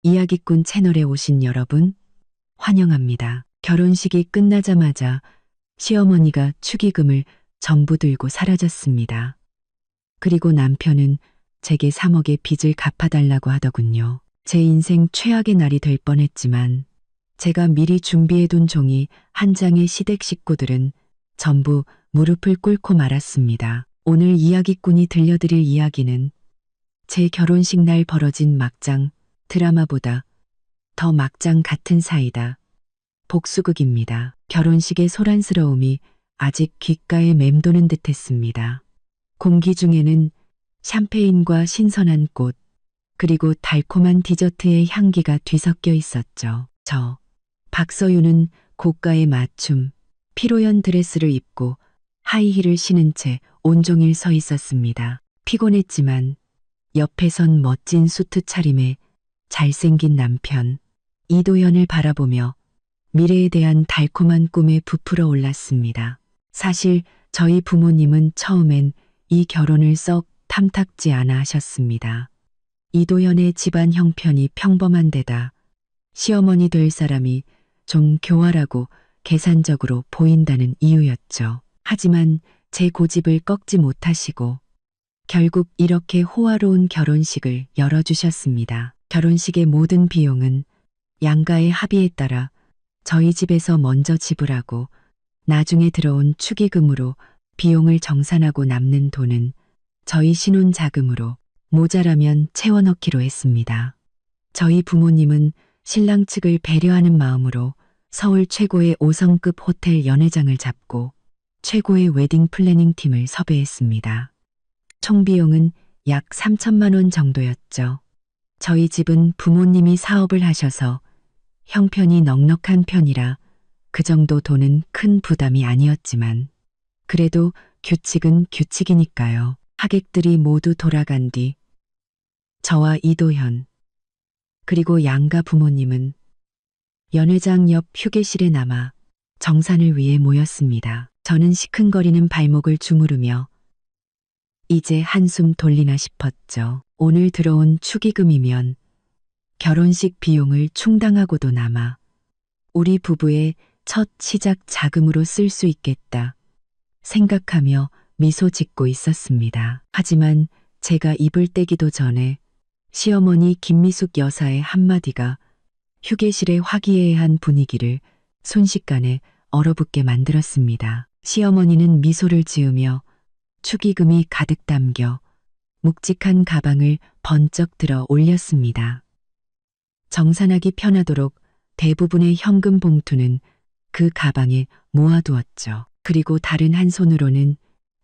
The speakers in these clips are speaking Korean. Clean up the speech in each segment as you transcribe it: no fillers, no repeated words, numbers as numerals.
이야기꾼 채널에 오신 여러분, 환영합니다. 결혼식이 끝나자마자 시어머니가 축의금을 전부 들고 사라졌습니다. 그리고 남편은 제게 3억의 빚을 갚아달라고 하더군요. 제 인생 최악의 날이 될 뻔했지만 제가 미리 준비해둔 종이 한 장의 시댁 식구들은 전부 무릎을 꿇고 말았습니다. 오늘 이야기꾼이 들려드릴 이야기는 제 결혼식 날 벌어진 막장 드라마보다 더 막장 같은 사이다. 복수극입니다. 결혼식의 소란스러움이 아직 귓가에 맴도는 듯했습니다. 공기 중에는 샴페인과 신선한 꽃, 그리고 달콤한 디저트의 향기가 뒤섞여 있었죠. 박서윤은 고가의 맞춤, 피로연 드레스를 입고 하이힐을 신은 채 온종일 서 있었습니다. 피곤했지만 옆에선 멋진 수트 차림에 잘생긴 남편 이도현을 바라보며 미래에 대한 달콤한 꿈에 부풀어 올랐습니다. 사실 저희 부모님은 처음엔 이 결혼을 썩 탐탁지 않아 하셨습니다. 이도현의 집안 형편이 평범한 데다 시어머니 될 사람이 좀 교활하고 계산적으로 보인다는 이유였죠. 하지만 제 고집을 꺾지 못하시고 결국 이렇게 호화로운 결혼식을 열어주셨습니다. 결혼식의 모든 비용은 양가의 합의에 따라 저희 집에서 먼저 지불하고 나중에 들어온 축의금으로 비용을 정산하고 남는 돈은 저희 신혼 자금으로 모자라면 채워넣기로 했습니다. 저희 부모님은 신랑 측을 배려하는 마음으로 서울 최고의 5성급 호텔 연회장을 잡고 최고의 웨딩 플래닝 팀을 섭외했습니다. 총 비용은 약 3천만 원 정도였죠. 저희 집은 부모님이 사업을 하셔서 형편이 넉넉한 편이라 그 정도 돈은 큰 부담이 아니었지만 그래도 규칙은 규칙이니까요. 하객들이 모두 돌아간 뒤 저와 이도현 그리고 양가 부모님은 연회장 옆 휴게실에 남아 정산을 위해 모였습니다. 저는 시큰거리는 발목을 주무르며 이제 한숨 돌리나 싶었죠. 오늘 들어온 축의금이면 결혼식 비용을 충당하고도 남아 우리 부부의 첫 시작 자금으로 쓸 수 있겠다 생각하며 미소 짓고 있었습니다. 하지만 제가 입을 떼기도 전에 시어머니 김미숙 여사의 한마디가 휴게실의 화기애애한 분위기를 순식간에 얼어붙게 만들었습니다. 시어머니는 미소를 지으며 축의금이 가득 담겨 묵직한 가방을 번쩍 들어 올렸습니다. 정산하기 편하도록 대부분의 현금 봉투는 그 가방에 모아두었죠. 그리고 다른 한 손으로는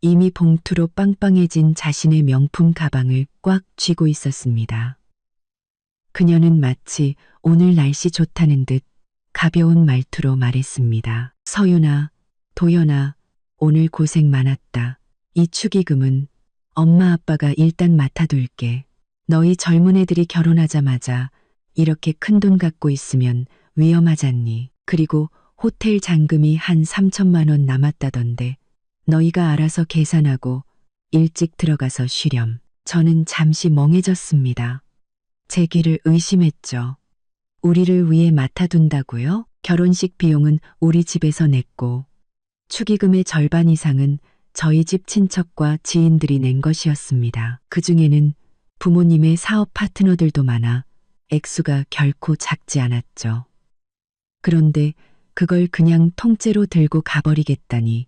이미 봉투로 빵빵해진 자신의 명품 가방을 꽉 쥐고 있었습니다. 그녀는 마치 오늘 날씨 좋다는 듯 가벼운 말투로 말했습니다. 서윤아, 도연아, 오늘 고생 많았다. 이 축의금은 엄마 아빠가 일단 맡아둘게. 너희 젊은 애들이 결혼하자마자 이렇게 큰 돈 갖고 있으면 위험하잖니. 그리고 호텔 잔금이 한 3천만 원 남았다던데 너희가 알아서 계산하고 일찍 들어가서 쉬렴. 저는 잠시 멍해졌습니다. 제 귀를 의심했죠. 우리를 위해 맡아둔다고요? 결혼식 비용은 우리 집에서 냈고 축의금의 절반 이상은 저희 집 친척과 지인들이 낸 것이었습니다. 그중에는 부모님의 사업 파트너들도 많아 액수가 결코 작지 않았죠. 그런데 그걸 그냥 통째로 들고 가버리겠다니.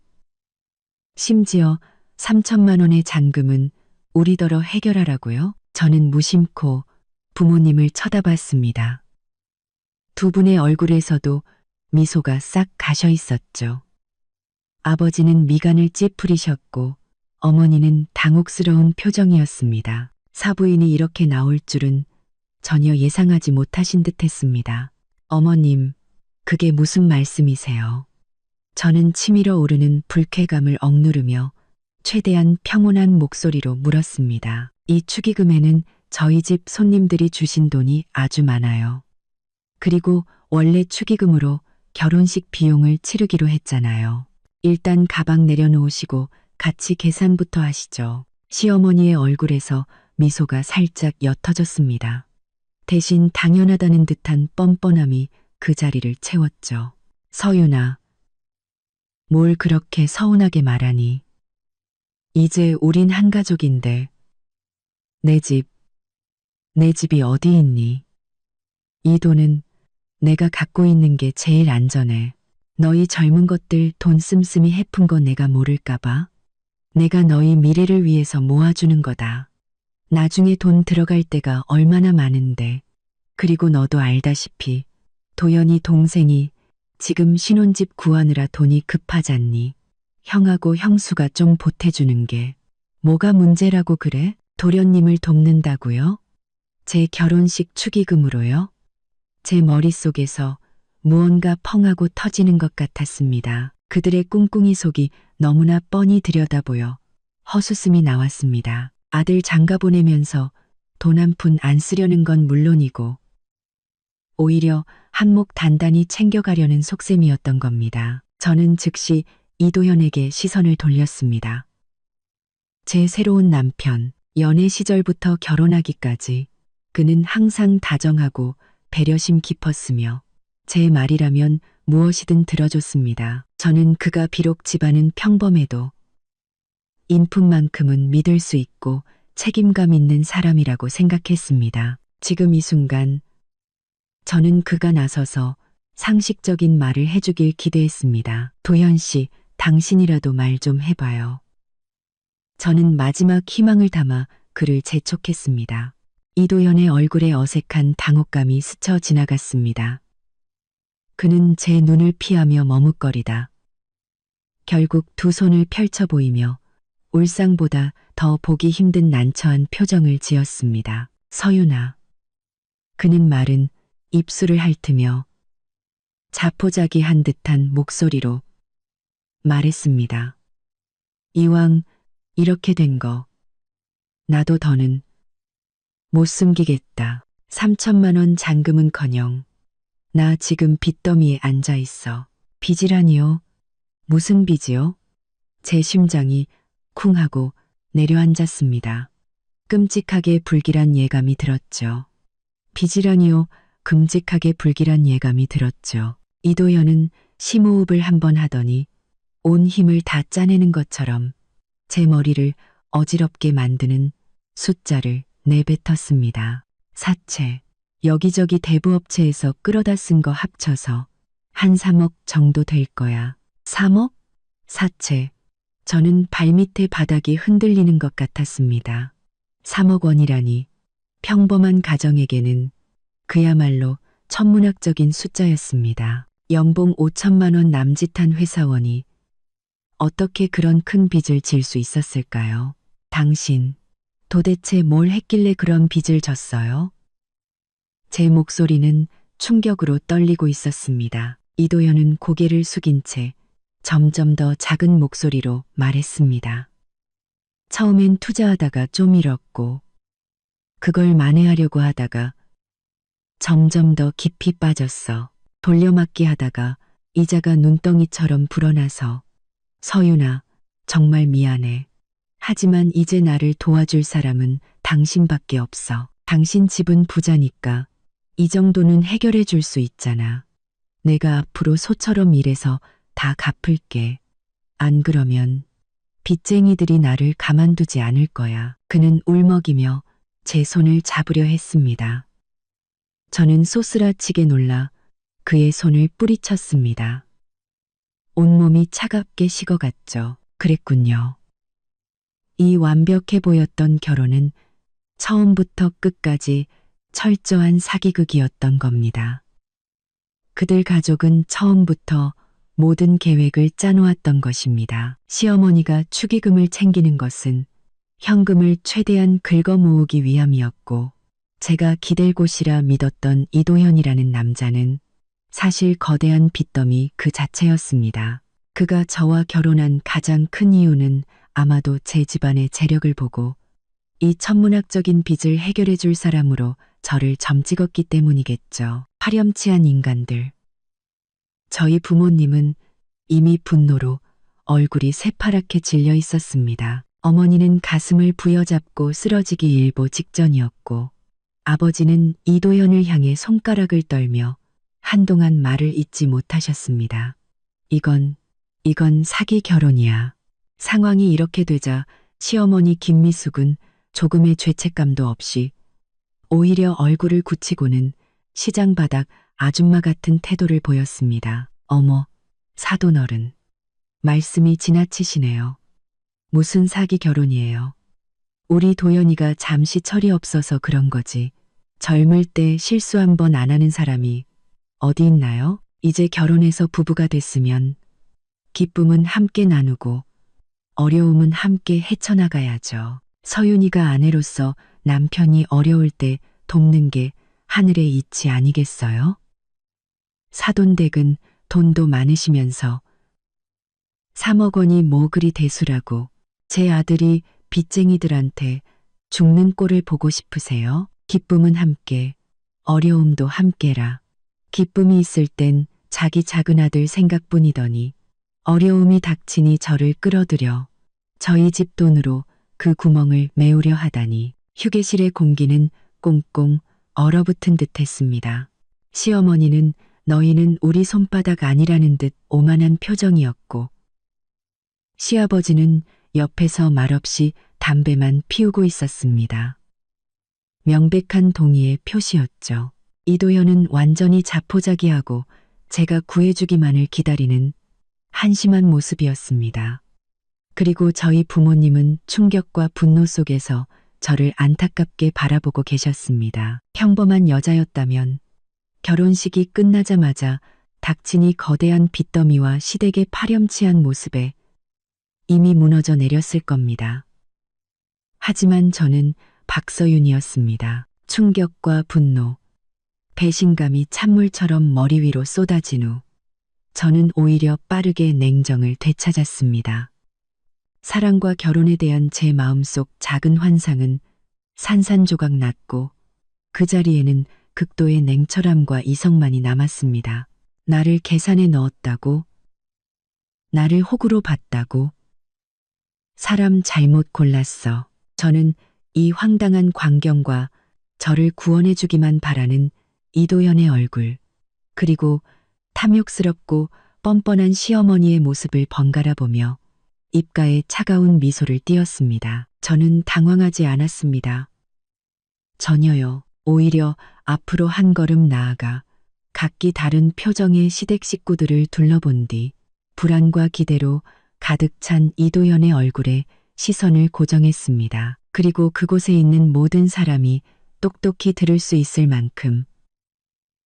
심지어 3천만 원의 잔금은 우리더러 해결하라고요? 저는 무심코 부모님을 쳐다봤습니다. 두 분의 얼굴에서도 미소가 싹 가셔 있었죠. 아버지는 미간을 찌푸리셨고 어머니는 당혹스러운 표정이었습니다. 사부인이 이렇게 나올 줄은 전혀 예상하지 못하신 듯 했습니다. 어머님, 그게 무슨 말씀이세요? 저는 치밀어 오르는 불쾌감을 억누르며 최대한 평온한 목소리로 물었습니다. 이 축의금에는 저희 집 손님들이 주신 돈이 아주 많아요. 그리고 원래 축의금으로 결혼식 비용을 치르기로 했잖아요. 일단 가방 내려놓으시고 같이 계산부터 하시죠. 시어머니의 얼굴에서 미소가 살짝 옅어졌습니다. 대신 당연하다는 듯한 뻔뻔함이 그 자리를 채웠죠. 서윤아, 뭘 그렇게 서운하게 말하니? 이제 우린 한 가족인데. 내 집, 내 집이 어디 있니? 이 돈은 내가 갖고 있는 게 제일 안전해. 너희 젊은 것들 돈 씀씀이 헤픈 거 내가 모를까봐. 내가 너희 미래를 위해서 모아주는 거다. 나중에 돈 들어갈 때가 얼마나 많은데. 그리고 너도 알다시피 도연이 동생이 지금 신혼집 구하느라 돈이 급하잖니. 형하고 형수가 좀 보태주는 게 뭐가 문제라고 그래? 도련님을 돕는다고요? 제 결혼식 축의금으로요? 제 머릿속에서 무언가 펑하고 터지는 것 같았습니다. 그들의 꿍꿍이 속이 너무나 뻔히 들여다보여 헛웃음이 나왔습니다. 아들 장가 보내면서 돈 한 푼 안 쓰려는 건 물론이고 오히려 한몫 단단히 챙겨가려는 속셈이었던 겁니다. 저는 즉시 이도현에게 시선을 돌렸습니다. 제 새로운 남편, 연애 시절부터 결혼하기까지 그는 항상 다정하고 배려심 깊었으며 제 말이라면 무엇이든 들어줬습니다. 저는 그가 비록 집안은 평범해도 인품만큼은 믿을 수 있고 책임감 있는 사람이라고 생각했습니다. 지금 이 순간 저는 그가 나서서 상식적인 말을 해주길 기대했습니다. 도현 씨, 당신이라도 말 좀 해봐요. 저는 마지막 희망을 담아 그를 재촉했습니다. 이도현의 얼굴에 어색한 당혹감이 스쳐 지나갔습니다. 그는 제 눈을 피하며 머뭇거리다 결국 두 손을 펼쳐 보이며 울상보다 더 보기 힘든 난처한 표정을 지었습니다. 서윤아. 그는 말은 입술을 핥으며 자포자기한 듯한 목소리로 말했습니다. 이왕 이렇게 된 거 나도 더는 못 숨기겠다. 3천만 원 잔금은커녕 나 지금 빚더미에 앉아 있어. 빚이라니요? 무슨 빚이요? 제 심장이 쿵 하고 내려앉았습니다. 끔찍하게 불길한 예감이 들었죠. 빚이라니요? 끔찍하게 불길한 예감이 들었죠. 이도현은 심호흡을 한번 하더니 온 힘을 다 짜내는 것처럼 제 머리를 어지럽게 만드는 숫자를 내뱉었습니다. 사채. 여기저기 대부업체에서 끌어다 쓴 거 합쳐서 한 3억 정도 될 거야. 3억? 사채. 저는 발밑에 바닥이 흔들리는 것 같았습니다. 3억 원이라니 평범한 가정에게는 그야말로 천문학적인 숫자였습니다. 연봉 5천만 원 남짓한 회사원이 어떻게 그런 큰 빚을 질 수 있었을까요? 당신 도대체 뭘 했길래 그런 빚을 졌어요? 제 목소리는 충격으로 떨리고 있었습니다. 이도현은 고개를 숙인 채 점점 더 작은 목소리로 말했습니다. 처음엔 투자하다가 좀 잃었고 그걸 만회하려고 하다가 점점 더 깊이 빠졌어. 돌려막기 하다가 이자가 눈덩이처럼 불어나서 서윤아, 정말 미안해. 하지만 이제 나를 도와줄 사람은 당신밖에 없어. 당신 집은 부자니까 이 정도는 해결해 줄 수 있잖아. 내가 앞으로 소처럼 일해서 다 갚을게. 안 그러면 빚쟁이들이 나를 가만두지 않을 거야. 그는 울먹이며 제 손을 잡으려 했습니다. 저는 쏘스라치게 놀라 그의 손을 뿌리쳤습니다. 온몸이 차갑게 식어갔죠. 그랬군요. 이 완벽해 보였던 결혼은 처음부터 끝까지 철저한 사기극이었던 겁니다. 그들 가족은 처음부터 모든 계획을 짜놓았던 것입니다. 시어머니가 축의금을 챙기는 것은 현금을 최대한 긁어 모으기 위함이었고 제가 기댈 곳이라 믿었던 이도현이라는 남자는 사실 거대한 빚더미 그 자체였습니다. 그가 저와 결혼한 가장 큰 이유는 아마도 제 집안의 재력을 보고 이 천문학적인 빚을 해결해 줄 사람으로 저를 점찍었기 때문이겠죠. 파렴치한 인간들. 저희 부모님은 이미 분노로 얼굴이 새파랗게 질려 있었습니다. 어머니는 가슴을 부여잡고 쓰러지기 일보 직전이었고 아버지는 이도현을 향해 손가락을 떨며 한동안 말을 잇지 못하셨습니다. 이건 사기 결혼이야. 상황이 이렇게 되자 시어머니 김미숙은 조금의 죄책감도 없이 오히려 얼굴을 굳히고는 시장 바닥 아줌마 같은 태도를 보였습니다. 어머, 사돈어른. 말씀이 지나치시네요. 무슨 사기 결혼이에요. 우리 도연이가 잠시 철이 없어서 그런 거지. 젊을 때 실수 한 번 안 하는 사람이 어디 있나요? 이제 결혼해서 부부가 됐으면 기쁨은 함께 나누고 어려움은 함께 헤쳐나가야죠. 서윤이가 아내로서 남편이 어려울 때 돕는 게 하늘의 이치 아니겠어요? 사돈댁은 돈도 많으시면서 3억 원이 뭐 그리 대수라고 제 아들이 빚쟁이들한테 죽는 꼴을 보고 싶으세요? 기쁨은 함께, 어려움도 함께라. 기쁨이 있을 땐 자기 작은 아들 생각뿐이더니 어려움이 닥치니 저를 끌어들여 저희 집 돈으로 그 구멍을 메우려 하다니 휴게실의 공기는 꽁꽁 얼어붙은 듯 했습니다. 시어머니는 너희는 우리 손바닥 아니라는 듯 오만한 표정이었고 시아버지는 옆에서 말없이 담배만 피우고 있었습니다. 명백한 동의의 표시였죠. 이도현은 완전히 자포자기하고 제가 구해주기만을 기다리는 한심한 모습이었습니다. 그리고 저희 부모님은 충격과 분노 속에서 저를 안타깝게 바라보고 계셨습니다. 평범한 여자였다면 결혼식이 끝나자마자 닥치니 거대한 빚더미와 시댁의 파렴치한 모습에 이미 무너져 내렸을 겁니다. 하지만 저는 박서윤이었습니다. 충격과 분노, 배신감이 찬물처럼 머리 위로 쏟아진 후 저는 오히려 빠르게 냉정을 되찾았습니다. 사랑과 결혼에 대한 제 마음속 작은 환상은 산산조각 났고 그 자리에는 극도의 냉철함과 이성만이 남았습니다. 나를 계산에 넣었다고, 나를 호구로 봤다고, 사람 잘못 골랐어. 저는 이 황당한 광경과 저를 구원해주기만 바라는 이도현의 얼굴, 그리고 탐욕스럽고 뻔뻔한 시어머니의 모습을 번갈아 보며 입가에 차가운 미소를 띄었습니다. 저는 당황하지 않았습니다. 전혀요. 오히려 앞으로 한 걸음 나아가 각기 다른 표정의 시댁 식구들을 둘러본 뒤 불안과 기대로 가득 찬 이도현의 얼굴에 시선을 고정했습니다. 그리고 그곳에 있는 모든 사람이 똑똑히 들을 수 있을 만큼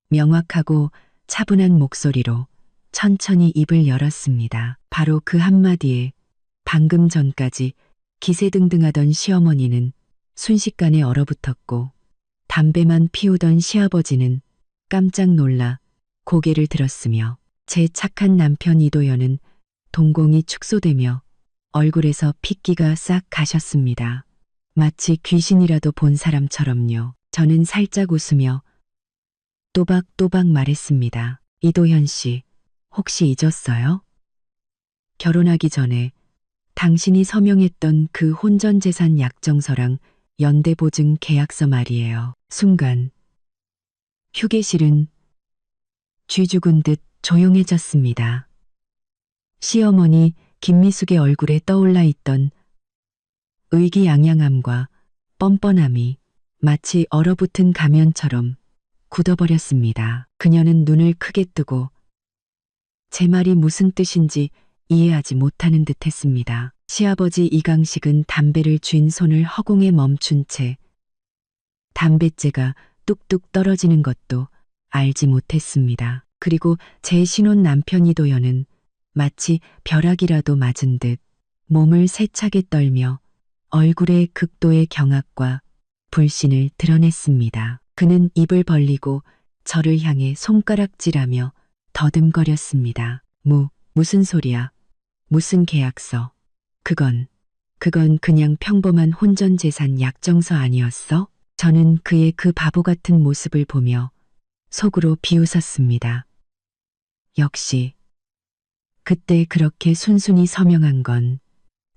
명확하고 차분한 목소리로 천천히 입을 열었습니다. 바로 그 한마디에 방금 전까지 기세등등하던 시어머니는 순식간에 얼어붙었고 담배만 피우던 시아버지는 깜짝 놀라 고개를 들었으며 제 착한 남편 이도현은 동공이 축소되며 얼굴에서 핏기가 싹 가셨습니다. 마치 귀신이라도 본 사람처럼요. 저는 살짝 웃으며 또박또박 말했습니다. 이도현 씨, 혹시 잊었어요? 결혼하기 전에 당신이 서명했던 그 혼전재산 약정서랑 연대보증 계약서 말이에요. 순간 휴게실은 쥐 죽은 듯 조용해졌습니다. 시어머니 김미숙의 얼굴에 떠올라 있던 의기양양함과 뻔뻔함이 마치 얼어붙은 가면처럼 굳어버렸습니다. 그녀는 눈을 크게 뜨고 제 말이 무슨 뜻인지 이해하지 못하는 듯 했습니다. 시아버지 이강식은 담배를 쥔 손을 허공에 멈춘 채 담뱃재가 뚝뚝 떨어지는 것도 알지 못했습니다. 그리고 제 신혼 남편 이도현은 마치 벼락이라도 맞은 듯 몸을 세차게 떨며 얼굴에 극도의 경악과 불신을 드러냈습니다. 그는 입을 벌리고 저를 향해 손가락질하며 더듬거렸습니다. 무슨 소리야? 무슨 계약서? 그건 그냥 평범한 혼전재산 약정서 아니었어? 저는 그의 그 바보 같은 모습을 보며 속으로 비웃었습니다. 역시 그때 그렇게 순순히 서명한 건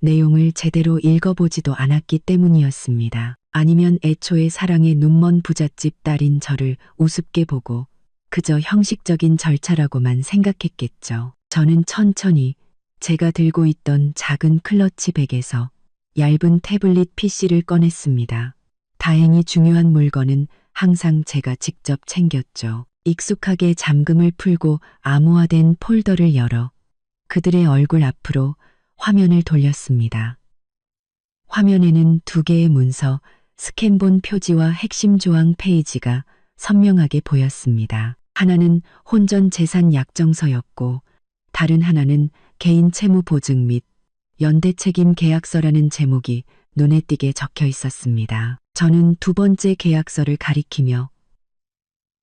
내용을 제대로 읽어보지도 않았기 때문이었습니다. 아니면 애초에 사랑의 눈먼 부잣집 딸인 저를 우습게 보고 그저 형식적인 절차라고만 생각했겠죠. 저는 천천히 제가 들고 있던 작은 클러치 백에서 얇은 태블릿 PC를 꺼냈습니다. 다행히 중요한 물건은 항상 제가 직접 챙겼죠. 익숙하게 잠금을 풀고 암호화된 폴더를 열어 그들의 얼굴 앞으로 화면을 돌렸습니다. 화면에는 두 개의 문서, 스캔본 표지와 핵심 조항 페이지가 선명하게 보였습니다. 하나는 혼전 재산 약정서였고 다른 하나는 개인 채무 보증 및 연대 책임 계약서라는 제목이 눈에 띄게 적혀 있었습니다. 저는 두 번째 계약서를 가리키며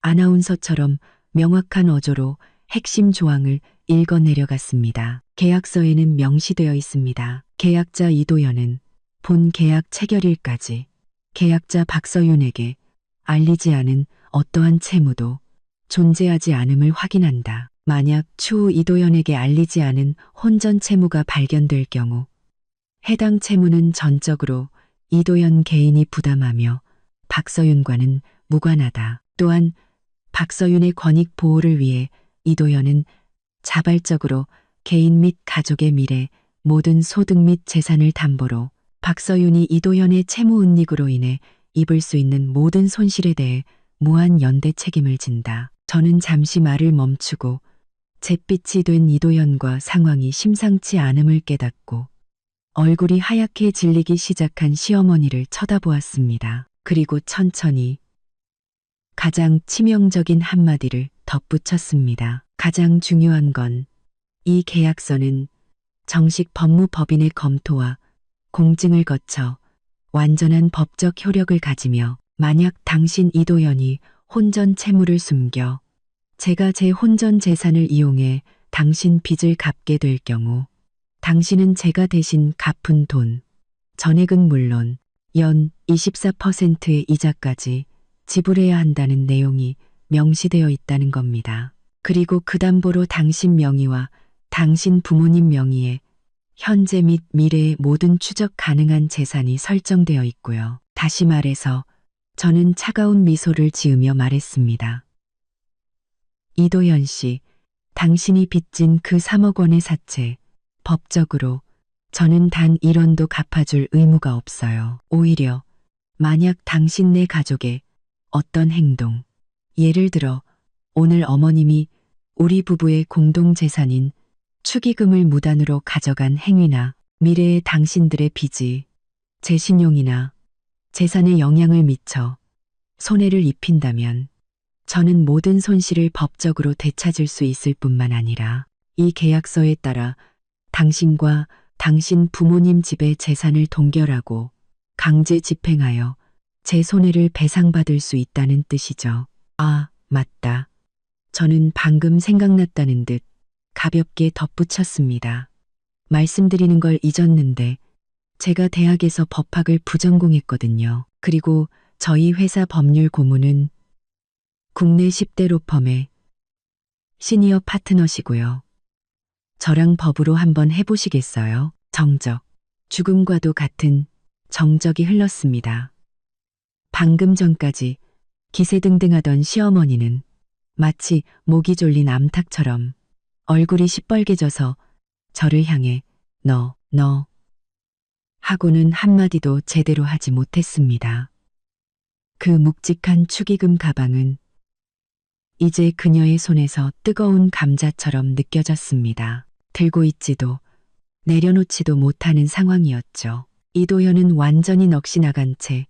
아나운서처럼 명확한 어조로 핵심 조항을 읽어 내려갔습니다. 계약서에는 명시되어 있습니다. 계약자 이도연은 본 계약 체결일까지 계약자 박서윤에게 알리지 않은 어떠한 채무도 존재하지 않음을 확인한다. 만약 추후 이도연에게 알리지 않은 혼전 채무가 발견될 경우 해당 채무는 전적으로 이도연 개인이 부담하며 박서윤과는 무관하다. 또한 박서윤의 권익 보호를 위해 이도연은 자발적으로 개인 및 가족의 미래, 모든 소득 및 재산을 담보로 박서윤이 이도연의 채무 은닉으로 인해 입을 수 있는 모든 손실에 대해 무한 연대 책임을 진다. 저는 잠시 말을 멈추고 잿빛이 된 이도연과 상황이 심상치 않음을 깨닫고 얼굴이 하얗게 질리기 시작한 시어머니를 쳐다보았습니다. 그리고 천천히 가장 치명적인 한마디를 덧붙였습니다. 가장 중요한 건 이 계약서는 정식 법무법인의 검토와 공증을 거쳐 완전한 법적 효력을 가지며 만약 당신 이도연이 혼전 채무를 숨겨 제가 제 혼전 재산을 이용해 당신 빚을 갚게 될 경우 당신은 제가 대신 갚은 돈, 전액은 물론 연 24%의 이자까지 지불해야 한다는 내용이 명시되어 있다는 겁니다. 그리고 그 담보로 당신 명의와 당신 부모님 명의의 현재 및 미래의 모든 추적 가능한 재산이 설정되어 있고요. 다시 말해서 저는 차가운 미소를 지으며 말했습니다. 이도연 씨, 당신이 빚진 그 3억 원의 사채, 법적으로 저는 단 1원도 갚아줄 의무가 없어요. 오히려 만약 당신 내 가족의 어떤 행동, 예를 들어 오늘 어머님이 우리 부부의 공동재산인 축의금을 무단으로 가져간 행위나 미래의 당신들의 빚이 제 신용이나 재산에 영향을 미쳐 손해를 입힌다면 저는 모든 손실을 법적으로 되찾을 수 있을 뿐만 아니라 이 계약서에 따라 당신과 당신 부모님 집의 재산을 동결하고 강제 집행하여 제 손해를 배상받을 수 있다는 뜻이죠. 아, 맞다. 저는 방금 생각났다는 듯 가볍게 덧붙였습니다. 말씀드리는 걸 잊었는데 제가 대학에서 법학을 부전공했거든요. 그리고 저희 회사 법률 고문은 국내 10대 로펌의 시니어 파트너시고요. 저랑 법으로 한번 해보시겠어요? 정적, 죽음과도 같은 정적이 흘렀습니다. 방금 전까지 기세등등하던 시어머니는 마치 목이 졸린 암탉처럼 얼굴이 시뻘개져서 저를 향해 너 하고는 한마디도 제대로 하지 못했습니다. 그 묵직한 축의금 가방은 이제 그녀의 손에서 뜨거운 감자처럼 느껴졌습니다. 들고 있지도 내려놓지도 못하는 상황이었죠. 이도현은 완전히 넋이 나간 채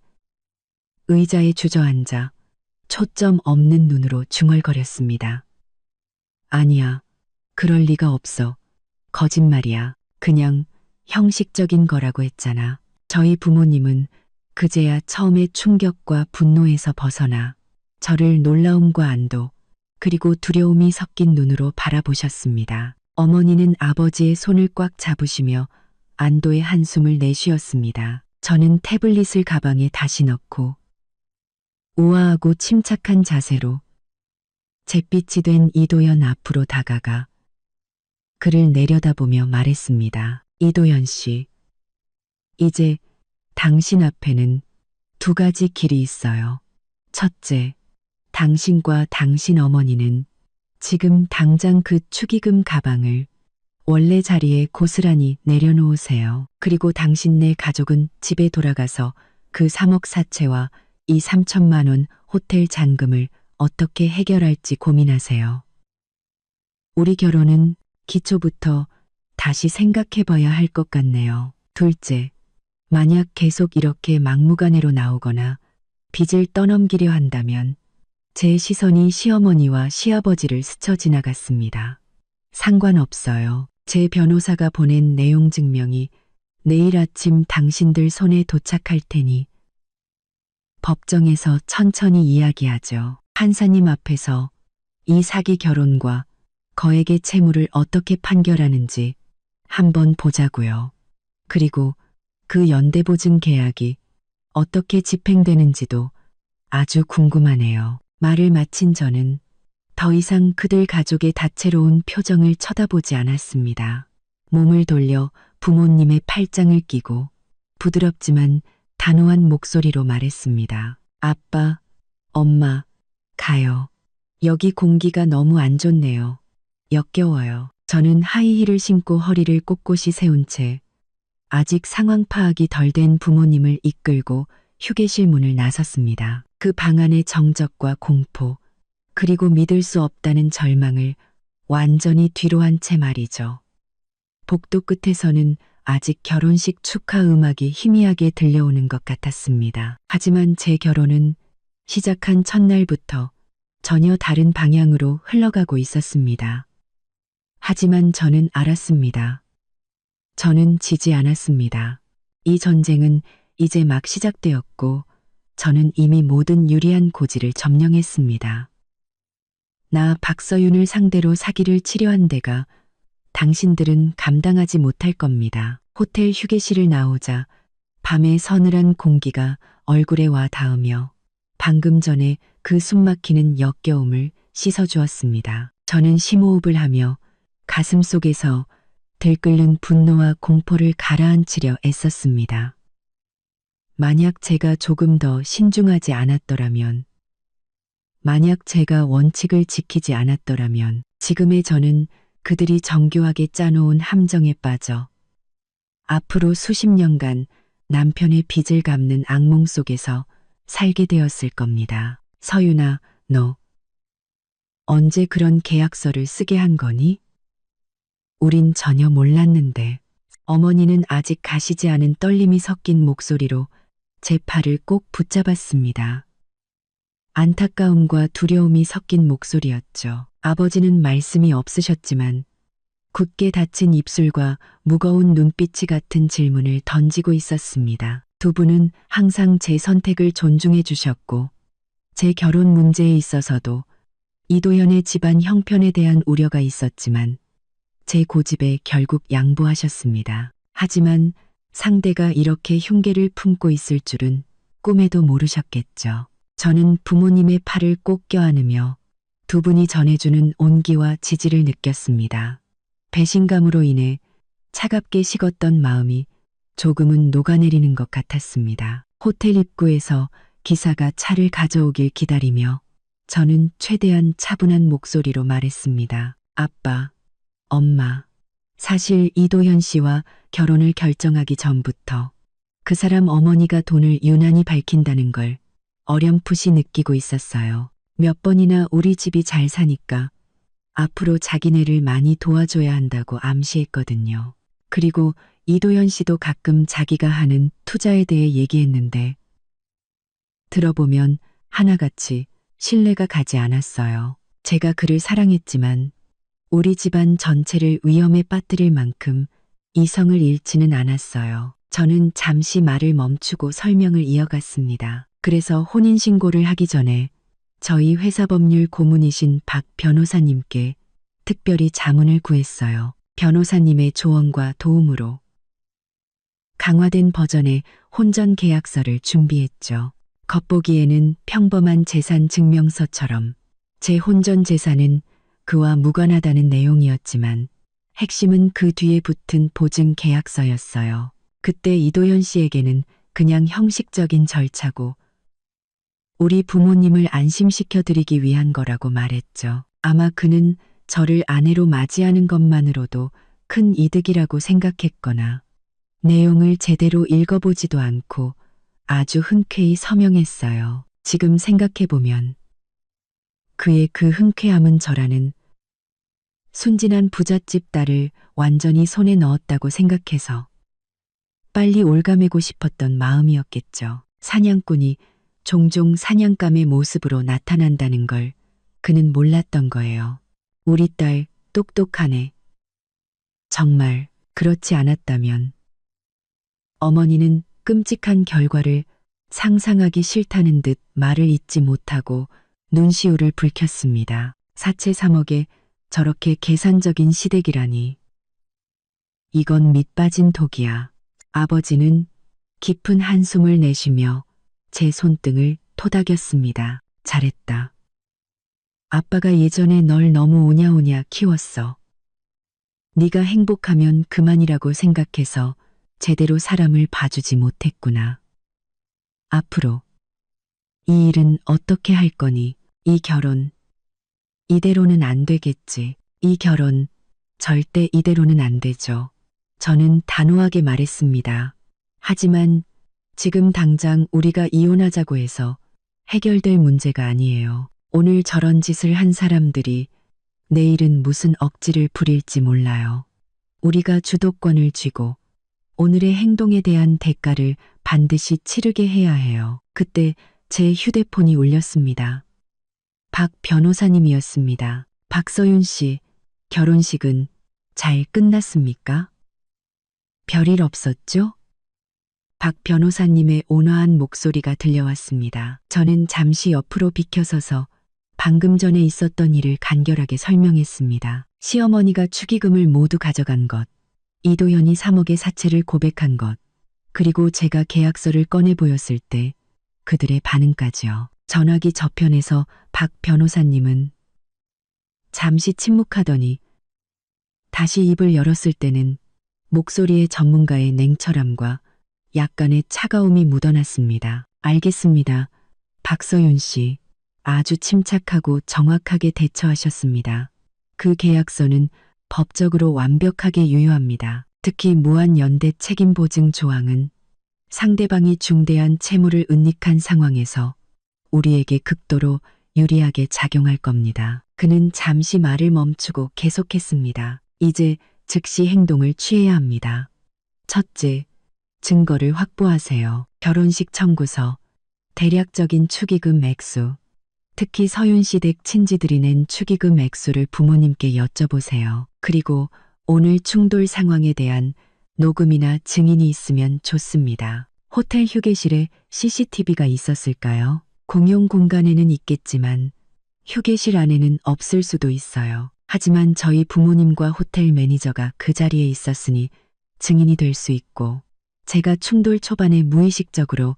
의자에 주저앉아 초점 없는 눈으로 중얼거렸습니다. 아니야, 그럴 리가 없어. 거짓말이야. 그냥 형식적인 거라고 했잖아. 저희 부모님은 그제야 처음의 충격과 분노에서 벗어나 저를 놀라움과 안도 그리고 두려움이 섞인 눈으로 바라보셨습니다. 어머니는 아버지의 손을 꽉 잡으시며 안도의 한숨을 내쉬었습니다. 저는 태블릿을 가방에 다시 넣고 우아하고 침착한 자세로 잿빛이 된 이도연 앞으로 다가가 그를 내려다보며 말했습니다. 이도연 씨, 이제 당신 앞에는 두 가지 길이 있어요. 첫째, 당신과 당신 어머니는 지금 당장 그 축의금 가방을 원래 자리에 고스란히 내려놓으세요. 그리고 당신네 가족은 집에 돌아가서 그 3억 사채와 이 3천만 원 호텔 잔금을 어떻게 해결할지 고민하세요. 우리 결혼은 기초부터 다시 생각해 봐야 할 것 같네요. 둘째, 만약 계속 이렇게 막무가내로 나오거나 빚을 떠넘기려 한다면 제 시선이 시어머니와 시아버지를 스쳐 지나갔습니다. 상관없어요. 제 변호사가 보낸 내용 증명이 내일 아침 당신들 손에 도착할 테니 법정에서 천천히 이야기하죠. 판사님 앞에서 이 사기 결혼과 거액의 채무를 어떻게 판결하는지 한번 보자고요. 그리고 그 연대보증 계약이 어떻게 집행되는지도 아주 궁금하네요. 말을 마친 저는 더 이상 그들 가족의 다채로운 표정을 쳐다보지 않았습니다. 몸을 돌려 부모님의 팔짱을 끼고 부드럽지만 단호한 목소리로 말했습니다. 아빠, 엄마, 가요. 여기 공기가 너무 안 좋네요. 역겨워요. 저는 하이힐을 신고 허리를 꼿꼿이 세운 채 아직 상황 파악이 덜 된 부모님을 이끌고 휴게실 문을 나섰습니다. 그 방 안의 정적과 공포, 그리고 믿을 수 없다는 절망을 완전히 뒤로 한 채 말이죠. 복도 끝에서는 아직 결혼식 축하 음악이 희미하게 들려오는 것 같았습니다. 하지만 제 결혼은 시작한 첫날부터 전혀 다른 방향으로 흘러가고 있었습니다. 하지만 저는 알았습니다. 저는 지지 않았습니다. 이 전쟁은 이제 막 시작되었고 저는 이미 모든 유리한 고지를 점령했습니다. 나 박서윤을 상대로 사기를 치려한 데가 당신들은 감당하지 못할 겁니다. 호텔 휴게실을 나오자 밤의 서늘한 공기가 얼굴에 와 닿으며 방금 전에 그 숨막히는 역겨움을 씻어주었습니다. 저는 심호흡을 하며 가슴 속에서 들끓는 분노와 공포를 가라앉히려 애썼습니다. 만약 제가 조금 더 신중하지 않았더라면, 만약 제가 원칙을 지키지 않았더라면 지금의 저는 그들이 정교하게 짜놓은 함정에 빠져 앞으로 수십 년간 남편의 빚을 갚는 악몽 속에서 살게 되었을 겁니다. 서윤아, 너 언제 그런 계약서를 쓰게 한 거니? 우린 전혀 몰랐는데. 어머니는 아직 가시지 않은 떨림이 섞인 목소리로 제 팔을 꼭 붙잡았습니다. 안타까움과 두려움이 섞인 목소리였죠. 아버지는 말씀이 없으셨지만 굳게 닫힌 입술과 무거운 눈빛이 같은 질문을 던지고 있었습니다. 두 분은 항상 제 선택을 존중해 주셨고 제 결혼 문제에 있어서도 이도현의 집안 형편에 대한 우려가 있었지만 제 고집에 결국 양보하셨습니다. 하지만 상대가 이렇게 흉계를 품고 있을 줄은 꿈에도 모르셨겠죠. 저는 부모님의 팔을 꼭 껴안으며 두 분이 전해주는 온기와 지지를 느꼈습니다. 배신감으로 인해 차갑게 식었던 마음이 조금은 녹아내리는 것 같았습니다. 호텔 입구에서 기사가 차를 가져오길 기다리며 저는 최대한 차분한 목소리로 말했습니다. 아빠, 엄마, 사실 이도현 씨와 결혼을 결정하기 전부터 그 사람 어머니가 돈을 유난히 밝힌다는 걸 어렴풋이 느끼고 있었어요. 몇 번이나 우리 집이 잘 사니까 앞으로 자기네를 많이 도와줘야 한다고 암시했거든요. 그리고 이도현 씨도 가끔 자기가 하는 투자에 대해 얘기했는데 들어보면 하나같이 신뢰가 가지 않았어요. 제가 그를 사랑했지만 우리 집안 전체를 위험에 빠뜨릴 만큼 이성을 잃지는 않았어요. 저는 잠시 말을 멈추고 설명을 이어갔습니다. 그래서 혼인신고를 하기 전에 저희 회사 법률 고문이신 박 변호사님께 특별히 자문을 구했어요. 변호사님의 조언과 도움으로 강화된 버전의 혼전 계약서를 준비했죠. 겉보기에는 평범한 재산 증명서처럼 제 혼전 재산은 그와 무관하다는 내용이었지만 핵심은 그 뒤에 붙은 보증 계약서였어요. 그때 이도현 씨에게는 그냥 형식적인 절차고 우리 부모님을 안심시켜 드리기 위한 거라고 말했죠. 아마 그는 저를 아내로 맞이하는 것만으로도 큰 이득이라고 생각했거나 내용을 제대로 읽어보지도 않고 아주 흔쾌히 서명했어요. 지금 생각해보면 그의 그 흔쾌함은 저라는 순진한 부잣집 딸을 완전히 손에 넣었다고 생각해서 빨리 올가매고 싶었던 마음이었겠죠. 사냥꾼이 종종 사냥감의 모습으로 나타난다는 걸 그는 몰랐던 거예요. 우리 딸 똑똑하네. 정말 그렇지 않았다면 어머니는 끔찍한 결과를 상상하기 싫다는 듯 말을 잇지 못하고 눈시울을 붉혔습니다. 사채 3억에 저렇게 계산적인 시댁이라니. 이건 밑빠진 독이야. 아버지는 깊은 한숨을 내쉬며 제 손등을 토닥였습니다. 잘했다. 아빠가 예전에 널 너무 오냐오냐 키웠어. 네가 행복하면 그만이라고 생각해서 제대로 사람을 봐주지 못했구나. 앞으로 이 일은 어떻게 할 거니? 이 결혼 이대로는 안 되겠지. 이 결혼 절대 이대로는 안 되죠. 저는 단호하게 말했습니다. 하지만 지금 당장 우리가 이혼하자고 해서 해결될 문제가 아니에요. 오늘 저런 짓을 한 사람들이 내일은 무슨 억지를 부릴지 몰라요. 우리가 주도권을 쥐고 오늘의 행동에 대한 대가를 반드시 치르게 해야 해요. 그때 제 휴대폰이 울렸습니다. 박 변호사님이었습니다. 박서윤 씨, 결혼식은 잘 끝났습니까? 별일 없었죠? 박 변호사님의 온화한 목소리가 들려왔습니다. 저는 잠시 옆으로 비켜서서 방금 전에 있었던 일을 간결하게 설명했습니다. 시어머니가 축의금을 모두 가져간 것, 이도현이 3억의 사채를 고백한 것, 그리고 제가 계약서를 꺼내 보였을 때 그들의 반응까지요. 전화기 저편에서 박 변호사님은 잠시 침묵하더니 다시 입을 열었을 때는 목소리에 전문가의 냉철함과 약간의 차가움이 묻어났습니다. 알겠습니다. 박서윤 씨, 아주 침착하고 정확하게 대처하셨습니다. 그 계약서는 법적으로 완벽하게 유효합니다. 특히 무한연대 책임보증 조항은 상대방이 중대한 채무를 은닉한 상황에서 우리에게 극도로 유리하게 작용할 겁니다. 그는 잠시 말을 멈추고 계속했습니다. 이제 즉시 행동을 취해야 합니다. 첫째, 증거를 확보하세요. 결혼식 청구서, 대략적인 축의금 액수, 특히 서윤 씨 댁 친지들이 낸 축의금 액수를 부모님께 여쭤보세요. 그리고 오늘 충돌 상황에 대한 녹음이나 증인이 있으면 좋습니다. 호텔 휴게실에 CCTV가 있었을까요? 공용 공간에는 있겠지만 휴게실 안에는 없을 수도 있어요. 하지만 저희 부모님과 호텔 매니저가 그 자리에 있었으니 증인이 될 수 있고 제가 충돌 초반에 무의식적으로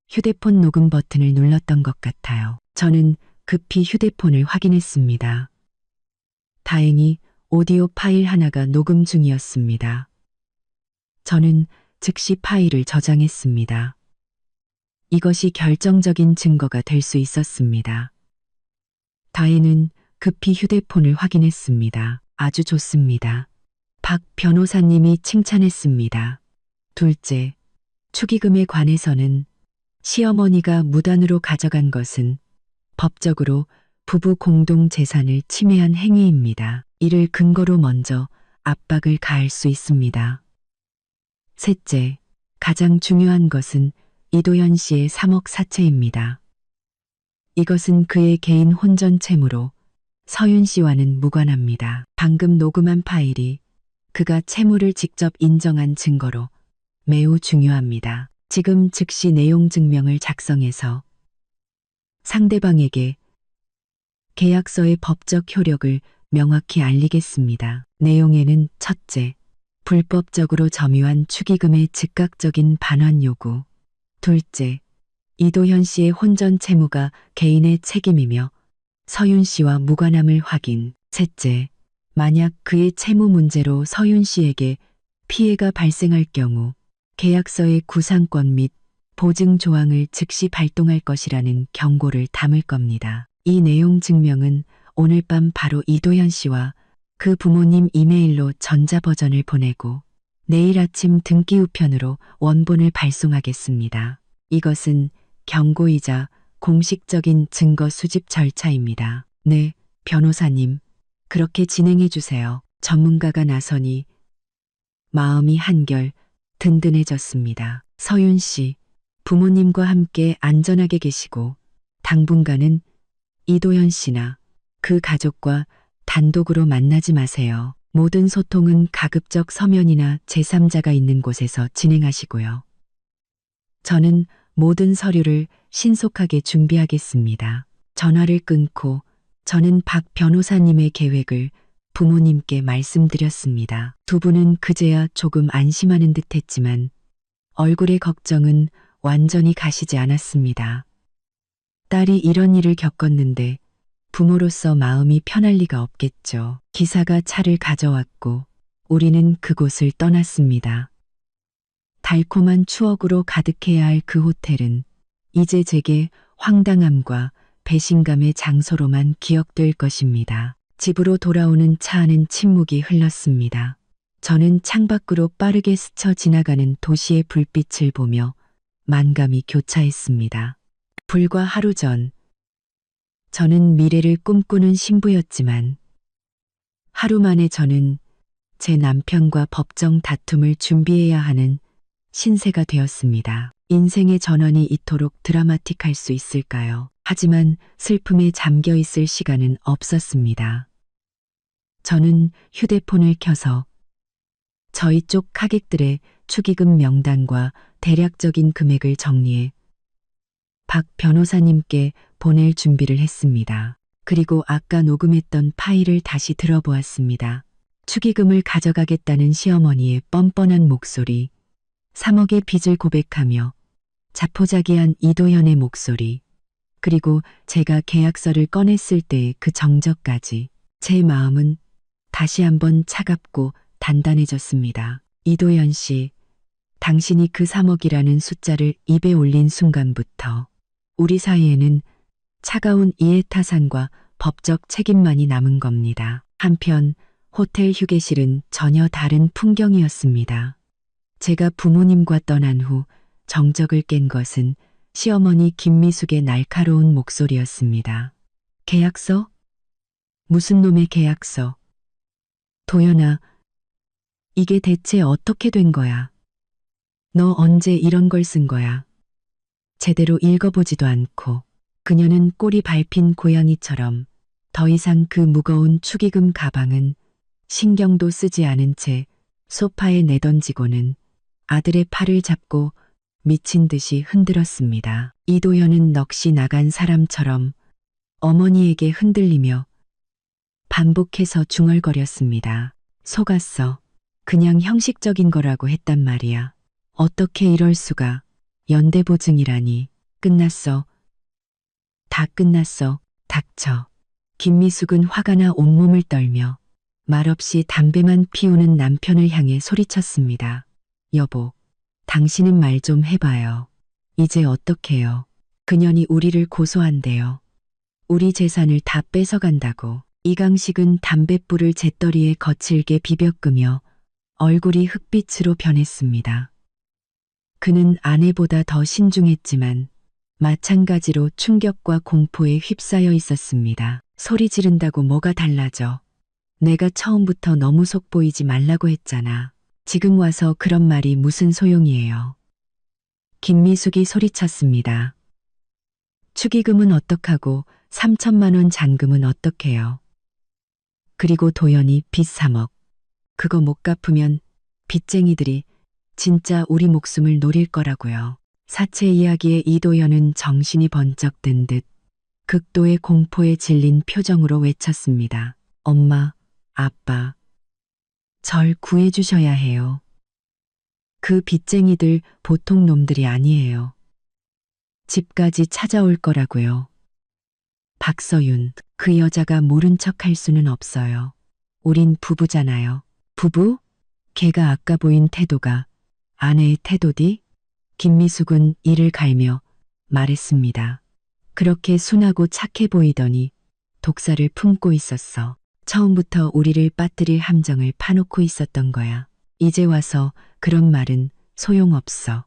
휴대폰 녹음 버튼을 눌렀던 것 같아요. 저는 급히 휴대폰을 확인했습니다. 다행히 오디오 파일 하나가 녹음 중이었습니다. 저는 즉시 파일을 저장했습니다. 이것이 결정적인 증거가 될 수 있었습니다. 다혜는 급히 휴대폰을 확인했습니다. 아주 좋습니다. 박 변호사님이 칭찬했습니다. 둘째, 축의금에 관해서는 시어머니가 무단으로 가져간 것은 법적으로 부부 공동 재산을 침해한 행위입니다. 이를 근거로 먼저 압박을 가할 수 있습니다. 셋째, 가장 중요한 것은 이도현 씨의 3억 사채입니다. 이것은 그의 개인 혼전 채무로 서윤 씨와는 무관합니다. 방금 녹음한 파일이 그가 채무를 직접 인정한 증거로 매우 중요합니다. 지금 즉시 내용 증명을 작성해서 상대방에게 계약서의 법적 효력을 명확히 알리겠습니다. 내용에는 첫째, 불법적으로 점유한 축의금의 즉각적인 반환 요구. 둘째, 이도현 씨의 혼전 채무가 개인의 책임이며 서윤 씨와 무관함을 확인. 셋째, 만약 그의 채무 문제로 서윤 씨에게 피해가 발생할 경우 계약서의 구상권 및 보증 조항을 즉시 발동할 것이라는 경고를 담을 겁니다. 이 내용 증명은 오늘 밤 바로 이도현 씨와 그 부모님 이메일로 전자버전을 보내고 내일 아침 등기 우편으로 원본을 발송하겠습니다. 이것은 경고이자 공식적인 증거 수집 절차입니다. 네, 변호사님. 그렇게 진행해 주세요. 전문가가 나서니 마음이 한결 든든해졌습니다. 서윤 씨, 부모님과 함께 안전하게 계시고 당분간은 이도현 씨나 그 가족과 단독으로 만나지 마세요. 모든 소통은 가급적 서면이나 제3자가 있는 곳에서 진행하시고요. 저는 모든 서류를 신속하게 준비하겠습니다. 전화를 끊고 저는 박 변호사님의 계획을 부모님께 말씀드렸습니다. 두 분은 그제야 조금 안심하는 듯 했지만 얼굴의 걱정은 완전히 가시지 않았습니다. 딸이 이런 일을 겪었는데 부모로서 마음이 편할 리가 없겠죠. 기사가 차를 가져왔고 우리는 그곳을 떠났습니다. 달콤한 추억으로 가득해야 할 그 호텔은 이제 제게 황당함과 배신감의 장소로만 기억될 것입니다. 집으로 돌아오는 차 안은 침묵이 흘렀습니다. 저는 창밖으로 빠르게 스쳐 지나가는 도시의 불빛을 보며 만감이 교차했습니다. 불과 하루 전, 저는 미래를 꿈꾸는 신부였지만 하루 만에 저는 제 남편과 법정 다툼을 준비해야 하는 신세가 되었습니다. 인생의 전환이 이토록 드라마틱할 수 있을까요? 하지만 슬픔에 잠겨 있을 시간은 없었습니다. 저는 휴대폰을 켜서 저희 쪽 하객들의 축의금 명단과 대략적인 금액을 정리해 박 변호사님께 보낼 준비를 했습니다. 그리고 아까 녹음했던 파일을 다시 들어보았습니다. 축의금을 가져가겠다는 시어머니의 뻔뻔한 목소리, 3억의 빚을 고백하며 자포자기한 이도현의 목소리, 그리고 제가 계약서를 꺼냈을 때의 그 정적까지 제 마음은 다시 한번 차갑고 단단해졌습니다. 이도현 씨, 당신이 그 3억이라는 숫자를 입에 올린 순간부터 우리 사이에는 차가운 이해타산과 법적 책임만이 남은 겁니다. 한편 호텔 휴게실은 전혀 다른 풍경이었습니다. 제가 부모님과 떠난 후 정적을 깬 것은 시어머니 김미숙의 날카로운 목소리였습니다. 계약서? 무슨 놈의 계약서? 도연아, 이게 대체 어떻게 된 거야? 너 언제 이런 걸 쓴 거야? 제대로 읽어보지도 않고 그녀는 꼬리 밟힌 고양이처럼 더 이상 그 무거운 축의금 가방은 신경도 쓰지 않은 채 소파에 내던지고는 아들의 팔을 잡고 미친 듯이 흔들었습니다. 이도현은 넋이 나간 사람처럼 어머니에게 흔들리며 반복해서 중얼거렸습니다. 속았어. 그냥 형식적인 거라고 했단 말이야. 어떻게 이럴 수가. 연대보증이라니. 끝났어. 다 끝났어. 닥쳐. 김미숙은 화가 나 온몸을 떨며 말없이 담배만 피우는 남편을 향해 소리쳤습니다. 여보, 당신은 말 좀 해봐요. 이제 어떡해요. 그년이 우리를 고소한대요. 우리 재산을 다 뺏어간다고. 이강식은 담뱃불을 재떨이에 거칠게 비벼끄며 얼굴이 흑빛으로 변했습니다. 그는 아내보다 더 신중했지만 마찬가지로 충격과 공포에 휩싸여 있었습니다. 소리 지른다고 뭐가 달라져. 내가 처음부터 너무 속보이지 말라고 했잖아. 지금 와서 그런 말이 무슨 소용이에요. 김미숙이 소리쳤습니다. 축의금은 어떡하고 3천만 원 잔금은 어떡해요. 그리고 도연이 빚 3억. 그거 못 갚으면 빚쟁이들이 진짜 우리 목숨을 노릴 거라고요. 사체 이야기에 이도연은 정신이 번쩍 든 듯 극도의 공포에 질린 표정으로 외쳤습니다. 엄마, 아빠, 절 구해주셔야 해요. 그 빚쟁이들 보통 놈들이 아니에요. 집까지 찾아올 거라고요. 박서윤, 그 여자가 모른 척 할 수는 없어요. 우린 부부잖아요. 부부? 걔가 아까 보인 태도가 아내의 태도디? 김미숙은 이를 갈며 말했습니다. 그렇게 순하고 착해 보이더니 독사를 품고 있었어. 처음부터 우리를 빠뜨릴 함정을 파놓고 있었던 거야. 이제 와서 그런 말은 소용없어.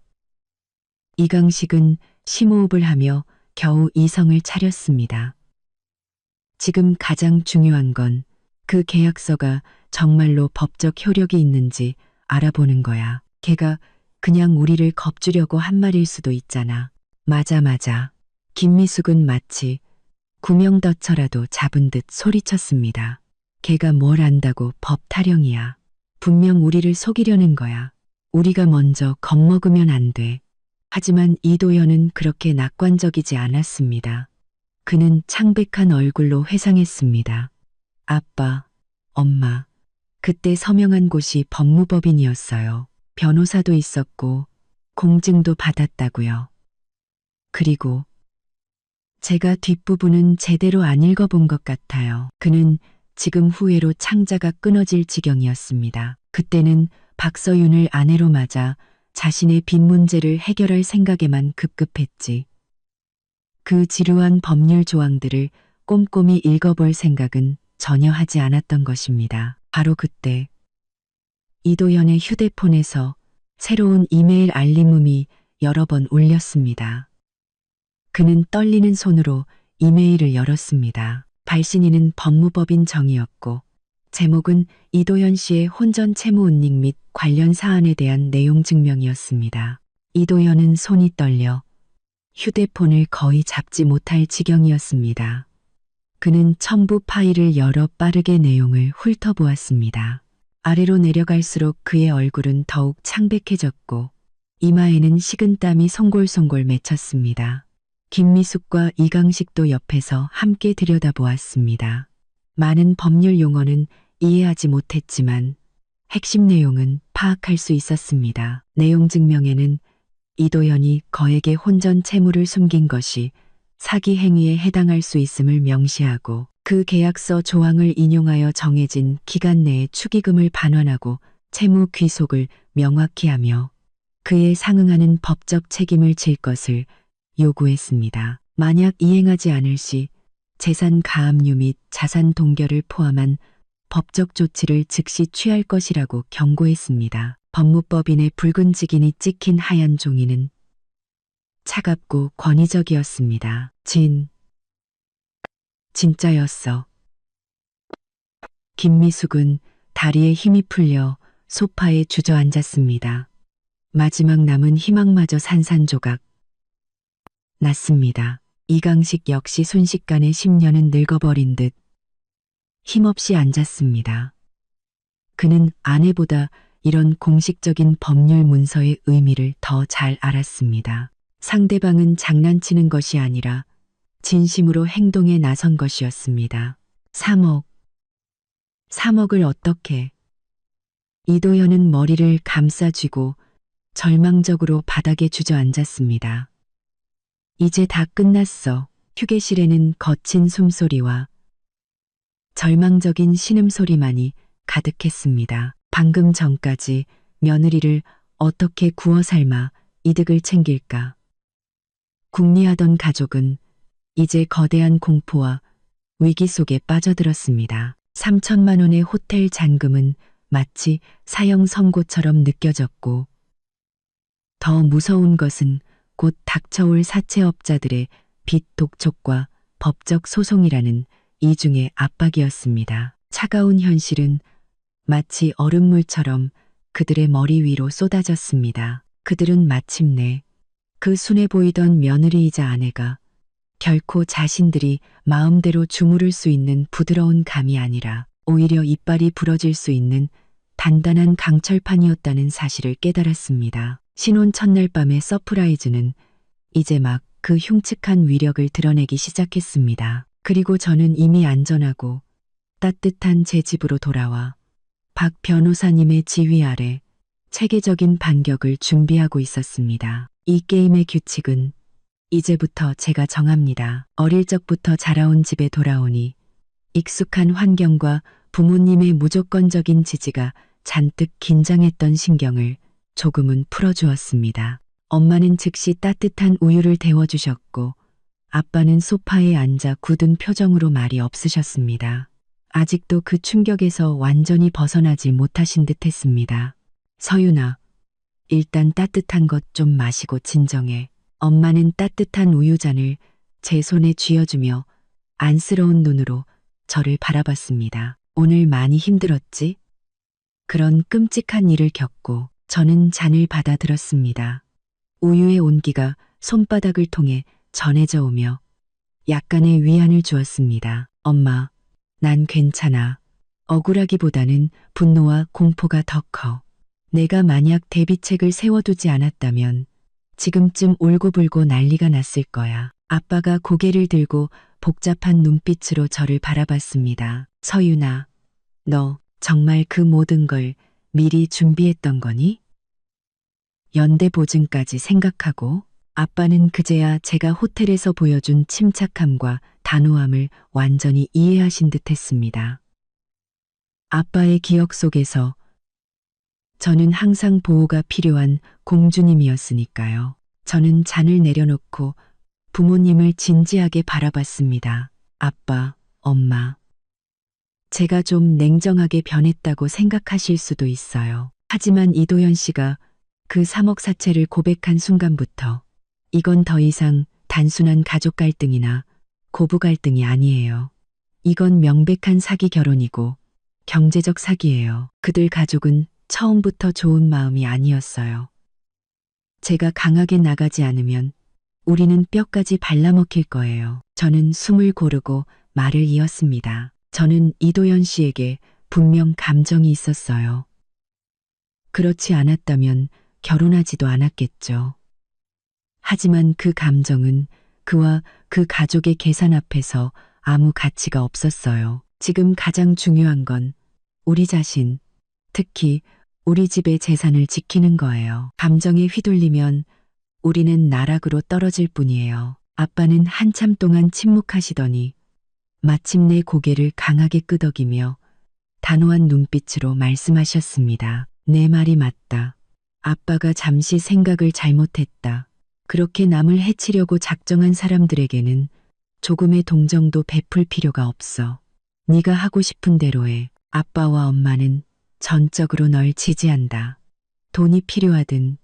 이강식은 심호흡을 하며 겨우 이성을 차렸습니다. 지금 가장 중요한 건 그 계약서가 정말로 법적 효력이 있는지 알아보는 거야. 걔가 그냥 우리를 겁주려고 한 말일 수도 있잖아. 맞아. 김미숙은 마치 구명더처라도 잡은 듯 소리쳤습니다. 걔가 뭘 안다고 법 타령이야. 분명 우리를 속이려는 거야. 우리가 먼저 겁먹으면 안 돼. 하지만 이도현은 그렇게 낙관적이지 않았습니다. 그는 창백한 얼굴로 회상했습니다. 아빠, 엄마, 그때 서명한 곳이 법무법인이었어요. 변호사도 있었고 공증도 받았다고요. 그리고 제가 뒷부분은 제대로 안 읽어본 것 같아요. 그는 지금 후회로 창자가 끊어질 지경이었습니다. 그때는 박서윤을 아내로 맞아 자신의 빚 문제를 해결할 생각에만 급급했지. 그 지루한 법률 조항들을 꼼꼼히 읽어볼 생각은 전혀 하지 않았던 것입니다. 바로 그때 이도현의 휴대폰에서 새로운 이메일 알림음이 여러 번 울렸습니다. 그는 떨리는 손으로 이메일을 열었습니다. 발신인은 법무법인 정이었고 제목은 이도현 씨의 혼전 채무 은닉 및 관련 사안에 대한 내용 증명이었습니다. 이도현은 손이 떨려 휴대폰을 거의 잡지 못할 지경이었습니다. 그는 첨부 파일을 열어 빠르게 내용을 훑어보았습니다. 아래로 내려갈수록 그의 얼굴은 더욱 창백해졌고 이마에는 식은땀이 송골송골 맺혔습니다. 김미숙과 이강식도 옆에서 함께 들여다보았습니다. 많은 법률 용어는 이해하지 못했지만 핵심 내용은 파악할 수 있었습니다. 내용 증명에는 이도현이 거액의 혼전 채무를 숨긴 것이 사기 행위에 해당할 수 있음을 명시하고 그 계약서 조항을 인용하여 정해진 기간 내에 축의금을 반환하고 채무 귀속을 명확히 하며 그에 상응하는 법적 책임을 질 것을 요구했습니다. 만약 이행하지 않을 시 재산 가압류 및 자산 동결을 포함한 법적 조치를 즉시 취할 것이라고 경고했습니다. 법무법인의 붉은 직인이 찍힌 하얀 종이는 차갑고 권위적이었습니다. 진짜였어. 김미숙은 다리에 힘이 풀려 소파에 주저앉았습니다. 마지막 남은 희망마저 산산조각 났습니다. 이강식 역시 순식간에 10년은 늙어버린 듯 힘없이 앉았습니다. 그는 아내보다 이런 공식적인 법률 문서의 의미를 더 잘 알았습니다. 상대방은 장난치는 것이 아니라 진심으로 행동에 나선 것이었습니다. 3억을 어떻게? 이도현은 머리를 감싸쥐고 절망적으로 바닥에 주저앉았습니다. 이제 다 끝났어. 휴게실에는 거친 숨소리와 절망적인 신음소리만이 가득했습니다. 방금 전까지 며느리를 어떻게 구워 삶아 이득을 챙길까 궁리하던 가족은 이제 거대한 공포와 위기 속에 빠져들었습니다. 3천만 원의 호텔 잔금은 마치 사형 선고처럼 느껴졌고 더 무서운 것은 곧 닥쳐올 사채업자들의 빚 독촉과 법적 소송이라는 이중의 압박이었습니다. 차가운 현실은 마치 얼음물처럼 그들의 머리 위로 쏟아졌습니다. 그들은 마침내 그 순해 보이던 며느리이자 아내가 결코 자신들이 마음대로 주무를 수 있는 부드러운 감이 아니라 오히려 이빨이 부러질 수 있는 단단한 강철판이었다는 사실을 깨달았습니다. 신혼 첫날 밤의 서프라이즈는 이제 막 그 흉측한 위력을 드러내기 시작했습니다. 그리고 저는 이미 안전하고 따뜻한 제 집으로 돌아와 박 변호사님의 지휘 아래 체계적인 반격을 준비하고 있었습니다. 이 게임의 규칙은 이제부터 제가 정합니다. 어릴 적부터 자라온 집에 돌아오니 익숙한 환경과 부모님의 무조건적인 지지가 잔뜩 긴장했던 신경을 조금은 풀어주었습니다. 엄마는 즉시 따뜻한 우유를 데워주셨고 아빠는 소파에 앉아 굳은 표정으로 말이 없으셨습니다. 아직도 그 충격에서 완전히 벗어나지 못하신 듯 했습니다. 서윤아, 일단 따뜻한 것 좀 마시고 진정해. 엄마는 따뜻한 우유잔을 제 손에 쥐어주며 안쓰러운 눈으로 저를 바라봤습니다. 오늘 많이 힘들었지? 그런 끔찍한 일을 겪고 저는 잔을 받아들었습니다. 우유의 온기가 손바닥을 통해 전해져 오며 약간의 위안을 주었습니다. 엄마, 난 괜찮아. 억울하기보다는 분노와 공포가 더 커. 내가 만약 대비책을 세워두지 않았다면 지금쯤 울고불고 난리가 났을 거야. 아빠가 고개를 들고 복잡한 눈빛으로 저를 바라봤습니다. 서윤아, 너 정말 그 모든 걸 미리 준비했던 거니? 연대 보증까지 생각하고. 아빠는 그제야 제가 호텔에서 보여준 침착함과 단호함을 완전히 이해하신 듯 했습니다. 아빠의 기억 속에서 저는 항상 보호가 필요한 공주님이었으니까요. 저는 잔을 내려놓고 부모님을 진지하게 바라봤습니다. 아빠, 엄마. 제가 좀 냉정하게 변했다고 생각하실 수도 있어요. 하지만 이도현 씨가 그 3억 사채를 고백한 순간부터 이건 더 이상 단순한 가족 갈등이나 고부 갈등이 아니에요. 이건 명백한 사기 결혼이고 경제적 사기예요. 그들 가족은 처음부터 좋은 마음이 아니었어요. 제가 강하게 나가지 않으면 우리는 뼈까지 발라먹힐 거예요. 저는 숨을 고르고 말을 이었습니다. 저는 이도현 씨에게 분명 감정이 있었어요. 그렇지 않았다면 결혼하지도 않았겠죠. 하지만 그 감정은 그와 그 가족의 계산 앞에서 아무 가치가 없었어요. 지금 가장 중요한 건 우리 자신, 특히 우리 집의 재산을 지키는 거예요. 감정에 휘둘리면 우리는 나락으로 떨어질 뿐이에요. 아빠는 한참 동안 침묵하시더니 마침내 고개를 강하게 끄덕이며 단호한 눈빛으로 말씀하셨습니다. 내 말이 맞다. 아빠가 잠시 생각을 잘못했다. 그렇게 남을 해치려고 작정한 사람들에게는 조금의 동정도 베풀 필요가 없어. 네가 하고 싶은 대로 해. 아빠와 엄마는 전적으로 널 지지한다. 돈이 필요하든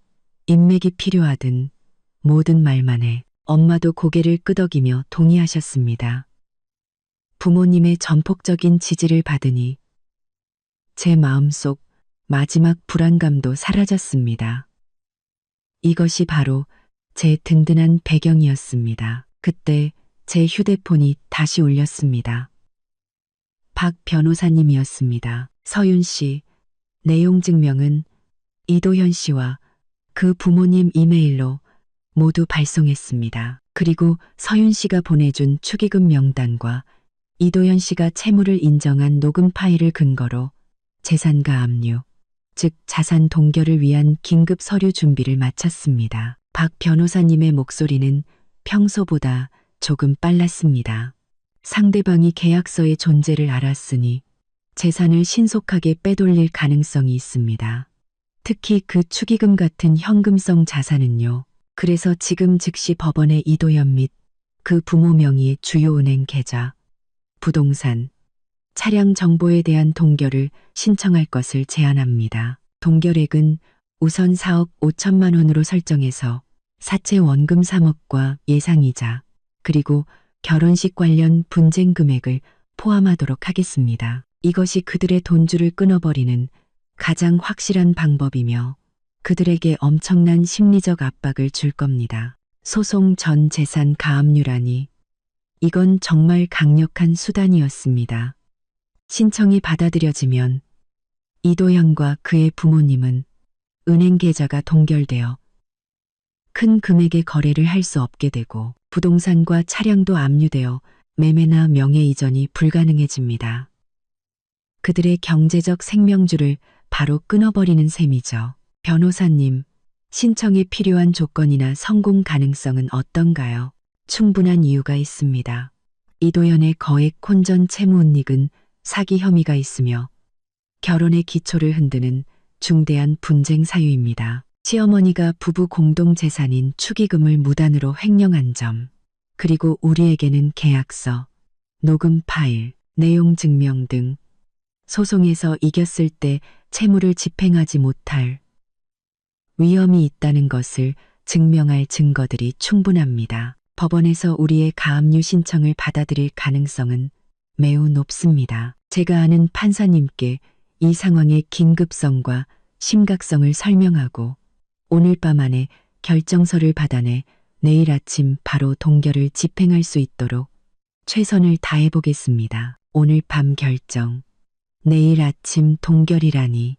인맥이 필요하든 모든 말만 해. 엄마도 고개를 끄덕이며 동의하셨습니다. 부모님의 전폭적인 지지를 받으니 제 마음속 마지막 불안감도 사라졌습니다. 이것이 바로 제 든든한 배경이었습니다. 그때 제 휴대폰이 다시 울렸습니다. 박 변호사님이었습니다. 서윤 씨, 내용 증명은 이도현 씨와 그 부모님 이메일로 모두 발송했습니다. 그리고 서윤 씨가 보내준 축의금 명단과 이도현 씨가 채무를 인정한 녹음 파일을 근거로 재산가 압류, 즉 자산 동결을 위한 긴급 서류 준비를 마쳤습니다. 박 변호사님의 목소리는 평소보다 조금 빨랐습니다. 상대방이 계약서의 존재를 알았으니 재산을 신속하게 빼돌릴 가능성이 있습니다. 특히 그 축의금 같은 현금성 자산은요. 그래서 지금 즉시 법원에 이도현 및 그 부모 명의의 주요 은행 계좌, 부동산, 차량 정보에 대한 동결을 신청할 것을 제안합니다. 동결액은 우선 4억 5천만 원으로 설정해서 사채 원금 3억과 예상이자 그리고 결혼식 관련 분쟁 금액을 포함하도록 하겠습니다. 이것이 그들의 돈줄을 끊어버리는 가장 확실한 방법이며 그들에게 엄청난 심리적 압박을 줄 겁니다. 소송 전 재산 가압류라니 이건 정말 강력한 수단이었습니다. 신청이 받아들여지면 이도현과 그의 부모님은 은행 계좌가 동결되어 큰 금액의 거래를 할 수 없게 되고 부동산과 차량도 압류되어 매매나 명예 이전이 불가능해집니다. 그들의 경제적 생명줄을 바로 끊어버리는 셈이죠. 변호사님, 신청에 필요한 조건이나 성공 가능성은 어떤가요? 충분한 이유가 있습니다. 이도현의 거액 혼전 채무 은닉은 사기 혐의가 있으며 결혼의 기초를 흔드는 중대한 분쟁 사유입니다. 시어머니가 부부 공동 재산인 축의금을 무단으로 횡령한 점, 그리고 우리에게는 계약서, 녹음 파일, 내용 증명 등 소송에서 이겼을 때 채무를 집행하지 못할 위험이 있다는 것을 증명할 증거들이 충분합니다. 법원에서 우리의 가압류 신청을 받아들일 가능성은 매우 높습니다. 제가 아는 판사님께 이 상황의 긴급성과 심각성을 설명하고 오늘 밤 안에 결정서를 받아내 내일 아침 바로 동결을 집행할 수 있도록 최선을 다해 보겠습니다. 오늘 밤 결정, 내일 아침 동결이라니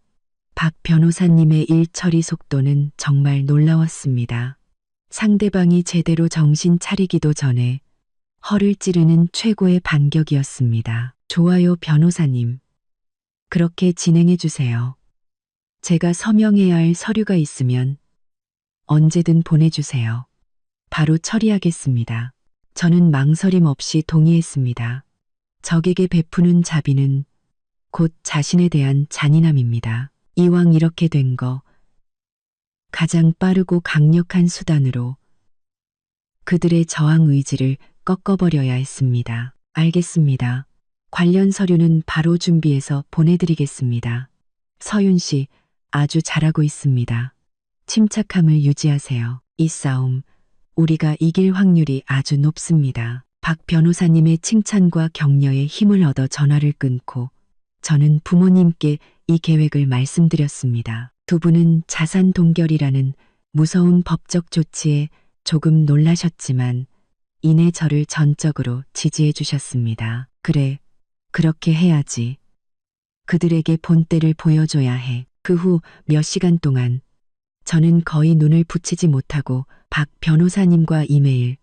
박 변호사님의 일 처리 속도는 정말 놀라웠습니다. 상대방이 제대로 정신 차리기도 전에 허를 찌르는 최고의 반격이었습니다. 좋아요, 변호사님. 그렇게 진행해 주세요. 제가 서명해야 할 서류가 있으면 언제든 보내주세요. 바로 처리하겠습니다. 저는 망설임 없이 동의했습니다. 적에게 베푸는 자비는 곧 자신에 대한 잔인함입니다. 이왕 이렇게 된 거 가장 빠르고 강력한 수단으로 그들의 저항 의지를 꺾어버려야 했습니다. 알겠습니다. 관련 서류는 바로 준비해서 보내드리겠습니다. 서윤 씨, 아주 잘하고 있습니다. 침착함을 유지하세요. 이 싸움, 우리가 이길 확률이 아주 높습니다. 박 변호사님의 칭찬과 격려에 힘을 얻어 전화를 끊고 저는 부모님께 이 계획을 말씀드렸습니다. 두 분은 자산 동결이라는 무서운 법적 조치에 조금 놀라셨지만 이내 저를 전적으로 지지해 주셨습니다. 그래, 그렇게 해야지. 그들에게 본때를 보여줘야 해. 그 후 몇 시간 동안 저는 거의 눈을 붙이지 못하고 박 변호사님과 이메일,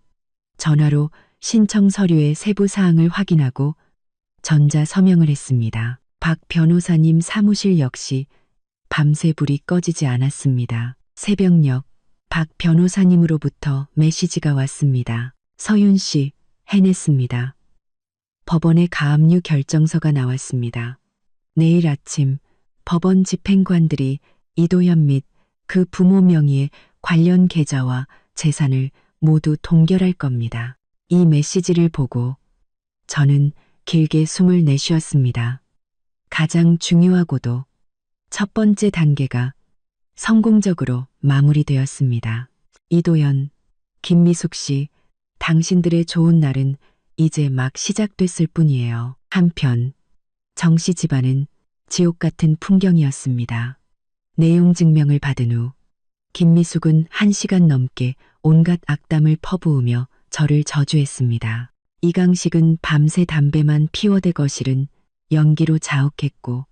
전화로 신청 서류의 세부 사항을 확인하고 전자 서명을 했습니다. 박 변호사님 사무실 역시 밤새 불이 꺼지지 않았습니다. 새벽녘 박 변호사님으로부터 메시지가 왔습니다. 서윤 씨, 해냈습니다. 법원의 가압류 결정서가 나왔습니다. 내일 아침 법원 집행관들이 이도현 및 그 부모 명의의 관련 계좌와 재산을 모두 동결할 겁니다. 이 메시지를 보고 저는 길게 숨을 내쉬었습니다. 가장 중요하고도 첫 번째 단계가 성공적으로 마무리되었습니다. 이도현, 김미숙 씨, 당신들의 좋은 날은 이제 막 시작됐을 뿐이에요. 한편 정 씨 집안은 지옥 같은 풍경이었습니다. 내용 증명을 받은 후 김미숙은 1시간 넘게 온갖 악담을 퍼부으며 저를 저주했습니다. 이강식은 밤새 담배만 피워대 거실은 연기로 자욱했고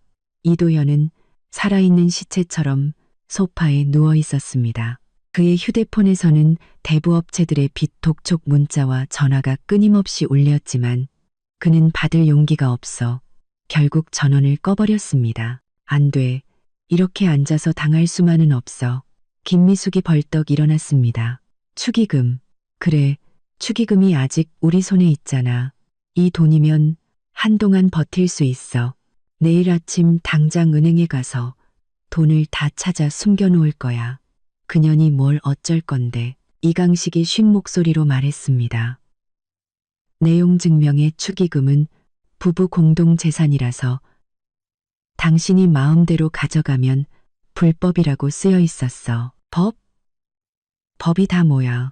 이도현은 살아있는 시체처럼 소파에 누워 있었습니다. 그의 휴대폰에서는 대부업체들의 빚독촉 문자와 전화가 끊임없이 울렸지만 그는 받을 용기가 없어 결국 전원을 꺼버렸습니다. 안 돼. 이렇게 앉아서 당할 수만은 없어. 김미숙이 벌떡 일어났습니다. 축의금. 그래, 축의금이 아직 우리 손에 있잖아. 이 돈이면 한동안 버틸 수 있어. 내일 아침 당장 은행에 가서 돈을 다 찾아 숨겨놓을 거야. 그년이 뭘 어쩔 건데. 이강식이 쉰 목소리로 말했습니다. 내용 증명의 축의금은 부부 공동 재산이라서 당신이 마음대로 가져가면 불법이라고 쓰여 있었어. 법? 법이 다 뭐야?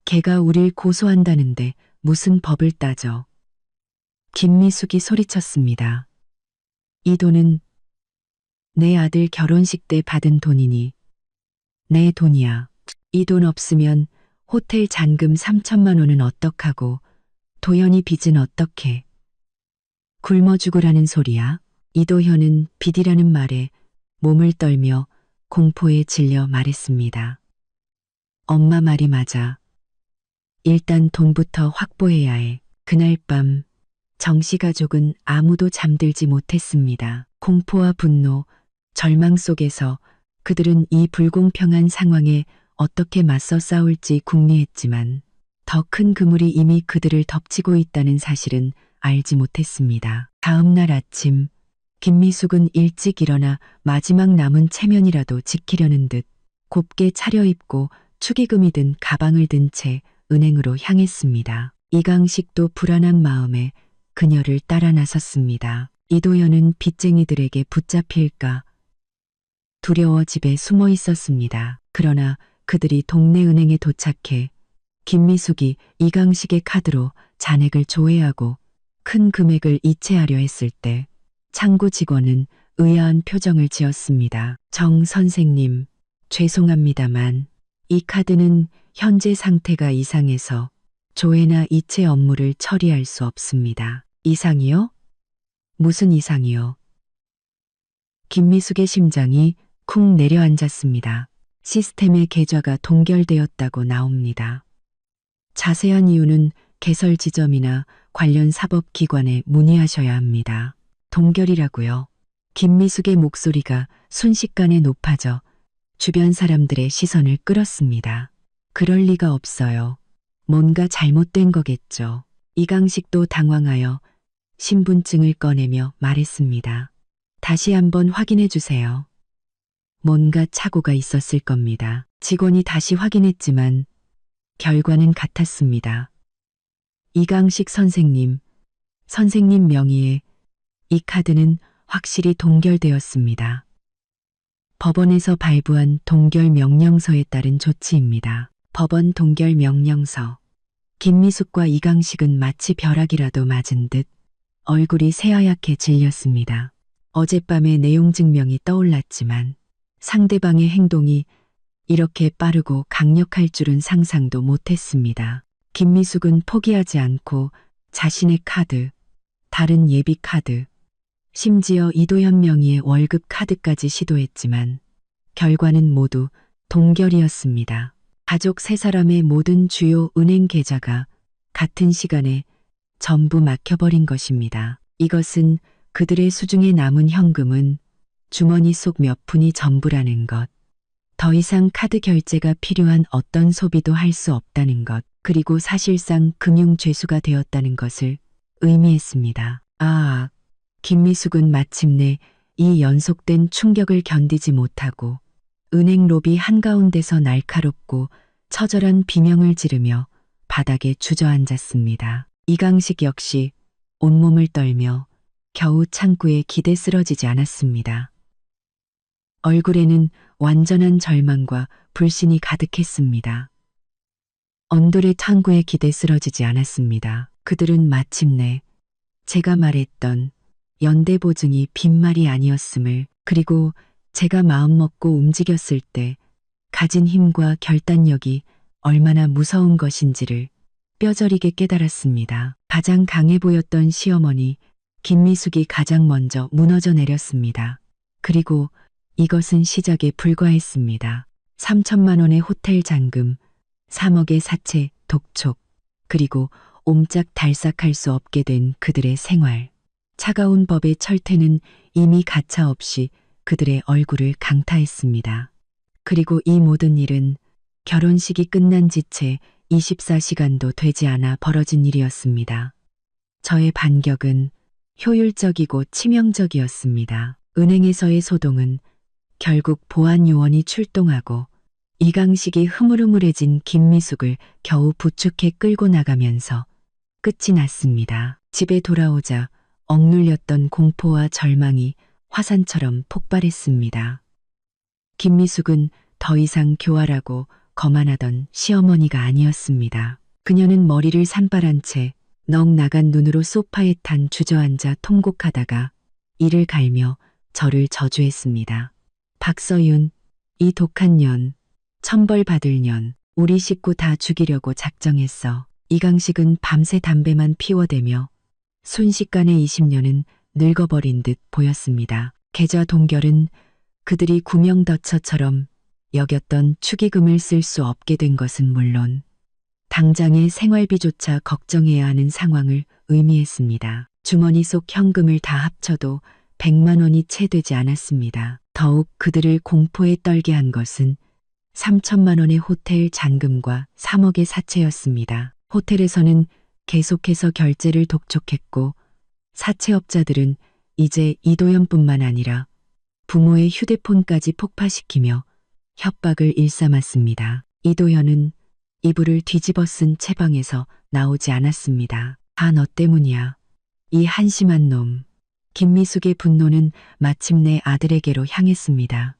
걔가 우릴 고소한다는데 무슨 법을 따져. 김미숙이 소리쳤습니다. 이 돈은 내 아들 결혼식 때 받은 돈이니 내 돈이야. 이 돈 없으면 호텔 잔금 3천만 원은 어떡하고 도연이 빚은 어떡해. 굶어 죽으라는 소리야. 이도현은 빚이라는 말에 몸을 떨며 공포에 질려 말했습니다. 엄마 말이 맞아. 일단 돈부터 확보해야 해. 그날 밤 정씨 가족은 아무도 잠들지 못했습니다. 공포와 분노, 절망 속에서 그들은 이 불공평한 상황에 어떻게 맞서 싸울지 궁리했지만 더 큰 그물이 이미 그들을 덮치고 있다는 사실은 알지 못했습니다. 다음 날 아침 김미숙은 일찍 일어나 마지막 남은 체면이라도 지키려는 듯 곱게 차려입고 축의금이 든 가방을 든 채 은행으로 향했습니다. 이강식도 불안한 마음에 그녀를 따라 나섰습니다. 이도연은 빚쟁이들에게 붙잡힐까 두려워 집에 숨어 있었습니다. 그러나 그들이 동네 은행에 도착해 김미숙이 이강식의 카드로 잔액을 조회하고 큰 금액을 이체하려 했을 때 창구 직원은 의아한 표정을 지었습니다. 정 선생님, 죄송합니다만 이 카드는 현재 상태가 이상해서 조회나 이체 업무를 처리할 수 없습니다. 이상이요? 무슨 이상이요? 김미숙의 심장이 쿵 내려앉았습니다. 시스템의 계좌가 동결되었다고 나옵니다. 자세한 이유는 개설 지점이나 관련 사법기관에 문의하셔야 합니다. 동결이라고요. 김미숙의 목소리가 순식간에 높아져 주변 사람들의 시선을 끌었습니다. 그럴 리가 없어요. 뭔가 잘못된 거겠죠. 이강식도 당황하여 신분증을 꺼내며 말했습니다. 다시 한번 확인해 주세요. 뭔가 착오가 있었을 겁니다. 직원이 다시 확인했지만 결과는 같았습니다. 이강식 선생님, 선생님 명의의 이 카드는 확실히 동결되었습니다. 법원에서 발부한 동결 명령서에 따른 조치입니다. 법원 동결 명령서. 김미숙과 이강식은 마치 벼락이라도 맞은 듯 얼굴이 새하얗게 질렸습니다. 어젯밤의 내용 증명이 떠올랐지만 상대방의 행동이 이렇게 빠르고 강력할 줄은 상상도 못했습니다. 김미숙은 포기하지 않고 자신의 카드, 다른 예비 카드, 심지어 이도현 명의의 월급 카드까지 시도했지만 결과는 모두 동결이었습니다. 가족 세 사람의 모든 주요 은행 계좌가 같은 시간에 전부 막혀버린 것입니다. 이것은 그들의 수중에 남은 현금은 주머니 속 몇 푼이 전부라는 것. 더 이상 카드 결제가 필요한 어떤 소비도 할 수 없다는 것. 그리고 사실상 금융죄수가 되었다는 것을 의미했습니다. 김미숙은 마침내 이 연속된 충격을 견디지 못하고 은행 로비 한가운데서 날카롭고 처절한 비명을 지르며 바닥에 주저앉았습니다. 이강식 역시 온몸을 떨며 겨우 창구에 기대 쓰러지지 않았습니다. 얼굴에는 완전한 절망과 불신이 가득했습니다. 언돌의 창구에 기대 쓰러지지 않았습니다. 그들은 마침내 제가 말했던 연대보증이 빈말이 아니었음을, 그리고 제가 마음먹고 움직였을 때 가진 힘과 결단력이 얼마나 무서운 것인지를 뼈저리게 깨달았습니다. 가장 강해 보였던 시어머니 김미숙이 가장 먼저 무너져 내렸습니다. 그리고 이것은 시작에 불과했습니다. 3천만 원의 호텔 잔금, 3억의 사채, 독촉, 그리고 옴짝달싹할 수 없게 된 그들의 생활. 차가운 법의 철퇴는 이미 가차없이 그들의 얼굴을 강타했습니다. 그리고 이 모든 일은 결혼식이 끝난 지 채 24시간도 되지 않아 벌어진 일이었습니다. 저의 반격은 효율적이고 치명적이었습니다. 은행에서의 소동은 결국 보안 요원이 출동하고 이강식이 흐물흐물해진 김미숙을 겨우 부축해 끌고 나가면서 끝이 났습니다. 집에 돌아오자 억눌렸던 공포와 절망이 화산처럼 폭발했습니다. 김미숙은 더 이상 교활하고 거만하던 시어머니가 아니었습니다. 그녀는 머리를 산발한 채 넋 나간 눈으로 소파에 탄 주저앉아 통곡하다가 이를 갈며 저를 저주했습니다. 박서윤, 이 독한 년, 천벌받을 년, 우리 식구 다 죽이려고 작정했어. 이강식은 밤새 담배만 피워대며 순식간에 20년은 늙어버린 듯 보였습니다. 계좌 동결은 그들이 구명더처처럼 여겼던 축의금을 쓸 수 없게 된 것은 물론 당장의 생활비조차 걱정해야 하는 상황을 의미했습니다. 주머니 속 현금을 다 합쳐도 100만 원이 채 되지 않았습니다. 더욱 그들을 공포에 떨게 한 것은 3천만 원의 호텔 잔금과 3억의 사채였습니다. 호텔에서는 계속해서 결제를 독촉했고 사채업자들은 이제 이도현뿐만 아니라 부모의 휴대폰까지 폭파시키며 협박을 일삼았습니다. 이도현은 이불을 뒤집어 쓴 채방에서 나오지 않았습니다. 다 너 때문이야. 이 한심한 놈. 김미숙의 분노는 마침내 아들에게로 향했습니다.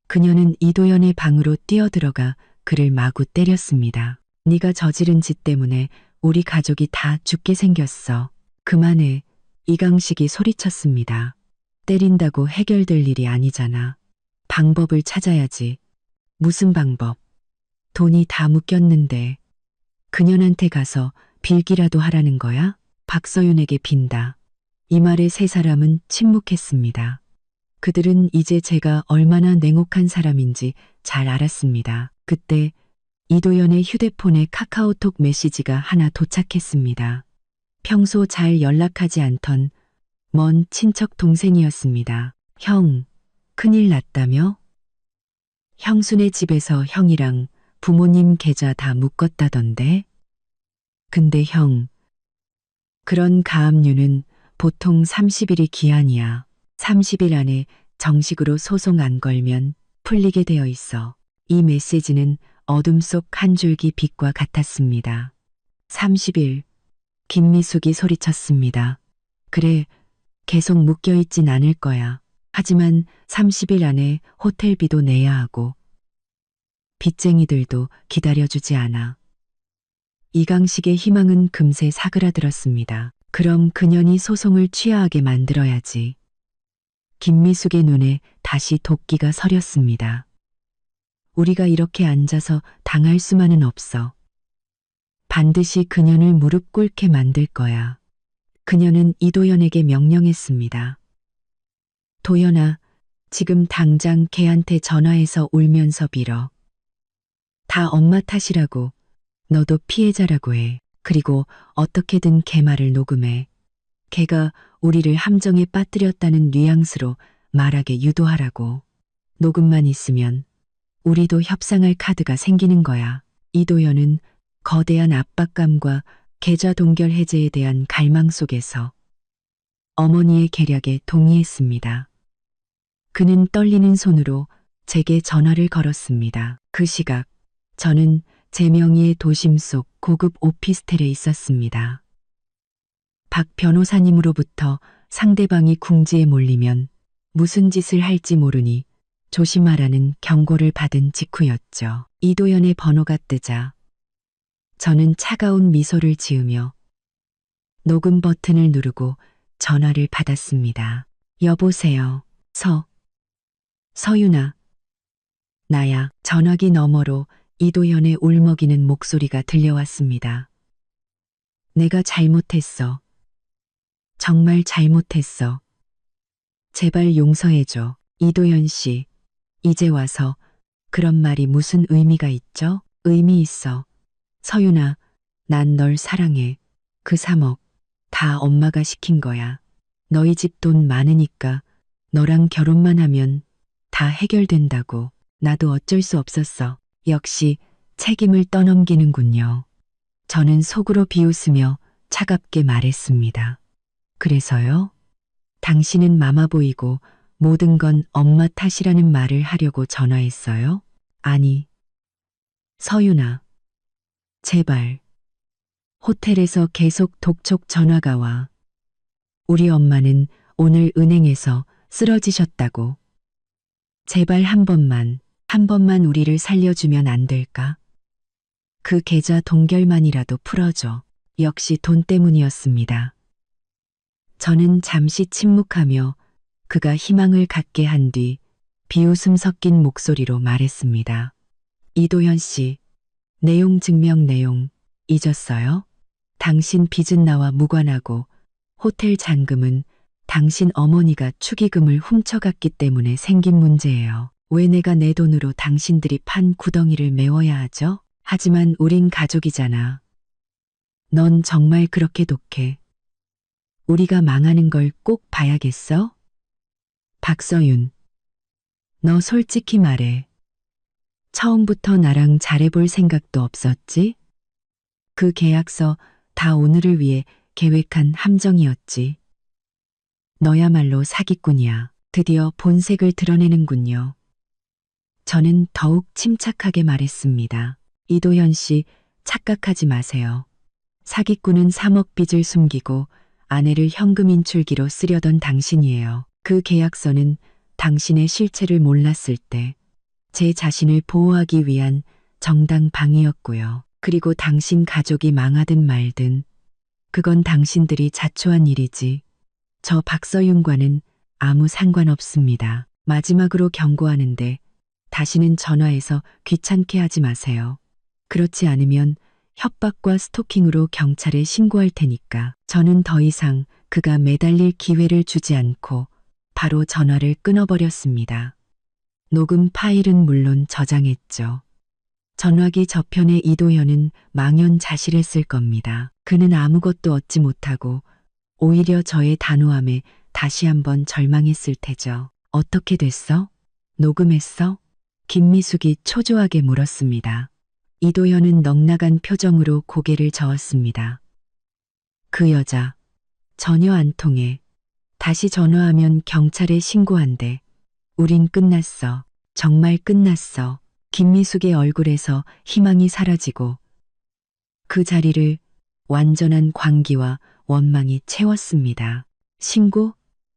그녀는 이도현의 방으로 뛰어들어가 그를 마구 때렸습니다. 네가 저지른 짓 때문에 우리 가족이 다 죽게 생겼어. 그만해. 이강식이 소리쳤습니다. 때린다고 해결될 일이 아니잖아. 방법을 찾아야지. 무슨 방법? 돈이 다 묶였는데 그년한테 가서 빌기라도 하라는 거야? 박서윤에게 빈다. 이 말에 세 사람은 침묵했습니다. 그들은 이제 제가 얼마나 냉혹한 사람인지 잘 알았습니다. 그때 이도현의 휴대폰에 카카오톡 메시지가 하나 도착했습니다. 평소 잘 연락하지 않던 먼 친척 동생이었습니다. 형, 큰일 났다며? 형수네 집에서 형이랑 부모님 계좌 다 묶었다던데? 근데 형, 그런 가압류는 보통 30일이 기한이야. 30일 안에 정식으로 소송 안 걸면 풀리게 되어 있어. 이 메시지는 어둠 속 한 줄기 빛과 같았습니다. 30일. 김미숙이 소리쳤습니다. 그래, 계속 묶여있진 않을 거야. 하지만 30일 안에 호텔비도 내야 하고 빚쟁이들도 기다려주지 않아. 이강식의 희망은 금세 사그라들었습니다. 그럼 그년이 소송을 취하하게 만들어야지. 김미숙의 눈에 다시 도끼가 서렸습니다. 우리가 이렇게 앉아서 당할 수만은 없어. 반드시 그년을 무릎 꿇게 만들 거야. 그녀는 이도현에게 명령했습니다. 도현아, 지금 당장 걔한테 전화해서 울면서 빌어. 다 엄마 탓이라고. 너도 피해자라고 해. 그리고 어떻게든 걔 말을 녹음해. 걔가 우리를 함정에 빠뜨렸다는 뉘앙스로 말하게 유도하라고. 녹음만 있으면 우리도 협상할 카드가 생기는 거야. 이도현은 거대한 압박감과 계좌 동결 해제에 대한 갈망 속에서 어머니의 계략에 동의했습니다. 그는 떨리는 손으로 제게 전화를 걸었습니다. 그 시각 저는 제 명의의 도심 속 고급 오피스텔에 있었습니다. 박 변호사님으로부터 상대방이 궁지에 몰리면 무슨 짓을 할지 모르니 조심하라는 경고를 받은 직후였죠. 이도현의 번호가 뜨자 저는 차가운 미소를 지으며 녹음 버튼을 누르고 전화를 받았습니다. 여보세요. 서윤아. 나야. 전화기 너머로 이도현의 울먹이는 목소리가 들려왔습니다. 내가 잘못했어. 정말 잘못했어. 제발 용서해줘. 이도현 씨, 이제 와서 그런 말이 무슨 의미가 있죠? 의미 있어. 서윤아, 난 널 사랑해. 그 3억 다 엄마가 시킨 거야. 너희 집 돈 많으니까 너랑 결혼만 하면 다 해결된다고. 나도 어쩔 수 없었어. 역시 책임을 떠넘기는군요. 저는 속으로 비웃으며 차갑게 말했습니다. 그래서요? 당신은 마마 보이고 모든 건 엄마 탓이라는 말을 하려고 전화했어요? 아니. 서윤아. 제발. 호텔에서 계속 독촉 전화가 와. 우리 엄마는 오늘 은행에서 쓰러지셨다고. 제발 한 번만 우리를 살려주면 안 될까? 그 계좌 동결만이라도 풀어줘. 역시 돈 때문이었습니다. 저는 잠시 침묵하며 그가 희망을 갖게 한 뒤 비웃음 섞인 목소리로 말했습니다. 이도현 씨, 내용 증명 내용 잊었어요? 당신 빚은 나와 무관하고 호텔 잔금은 당신 어머니가 축의금을 훔쳐갔기 때문에 생긴 문제예요. 왜 내가 내 돈으로 당신들이 판 구덩이를 메워야 하죠? 하지만 우린 가족이잖아. 넌 정말 그렇게 독해. 우리가 망하는 걸 꼭 봐야겠어? 박서윤, 너 솔직히 말해. 처음부터 나랑 잘해볼 생각도 없었지? 그 계약서 다 오늘을 위해 계획한 함정이었지. 너야말로 사기꾼이야. 드디어 본색을 드러내는군요. 저는 더욱 침착하게 말했습니다. 이도현 씨, 착각하지 마세요. 사기꾼은 3억 빚을 숨기고 아내를 현금 인출기로 쓰려던 당신이에요. 그 계약서는 당신의 실체를 몰랐을 때 제 자신을 보호하기 위한 정당 방위였고요. 그리고 당신 가족이 망하든 말든 그건 당신들이 자초한 일이지. 저 박서윤과는 아무 상관없습니다. 마지막으로 경고하는데 다시는 전화해서 귀찮게 하지 마세요. 그렇지 않으면 협박과 스토킹으로 경찰에 신고할 테니까. 저는 더 이상 그가 매달릴 기회를 주지 않고 바로 전화를 끊어버렸습니다. 녹음 파일은 물론 저장했죠. 전화기 저편에 이도현은 망연자실했을 겁니다. 그는 아무것도 얻지 못하고 오히려 저의 단호함에 다시 한번 절망했을 테죠. 어떻게 됐어? 녹음했어? 김미숙이 초조하게 물었습니다. 이도현은 넉나간 표정으로 고개를 저었습니다. 그 여자, 전혀 안 통해. 다시 전화하면 경찰에 신고한대. 우린 끝났어. 정말 끝났어. 김미숙의 얼굴에서 희망이 사라지고 그 자리를 완전한 광기와 원망이 채웠습니다. 신고?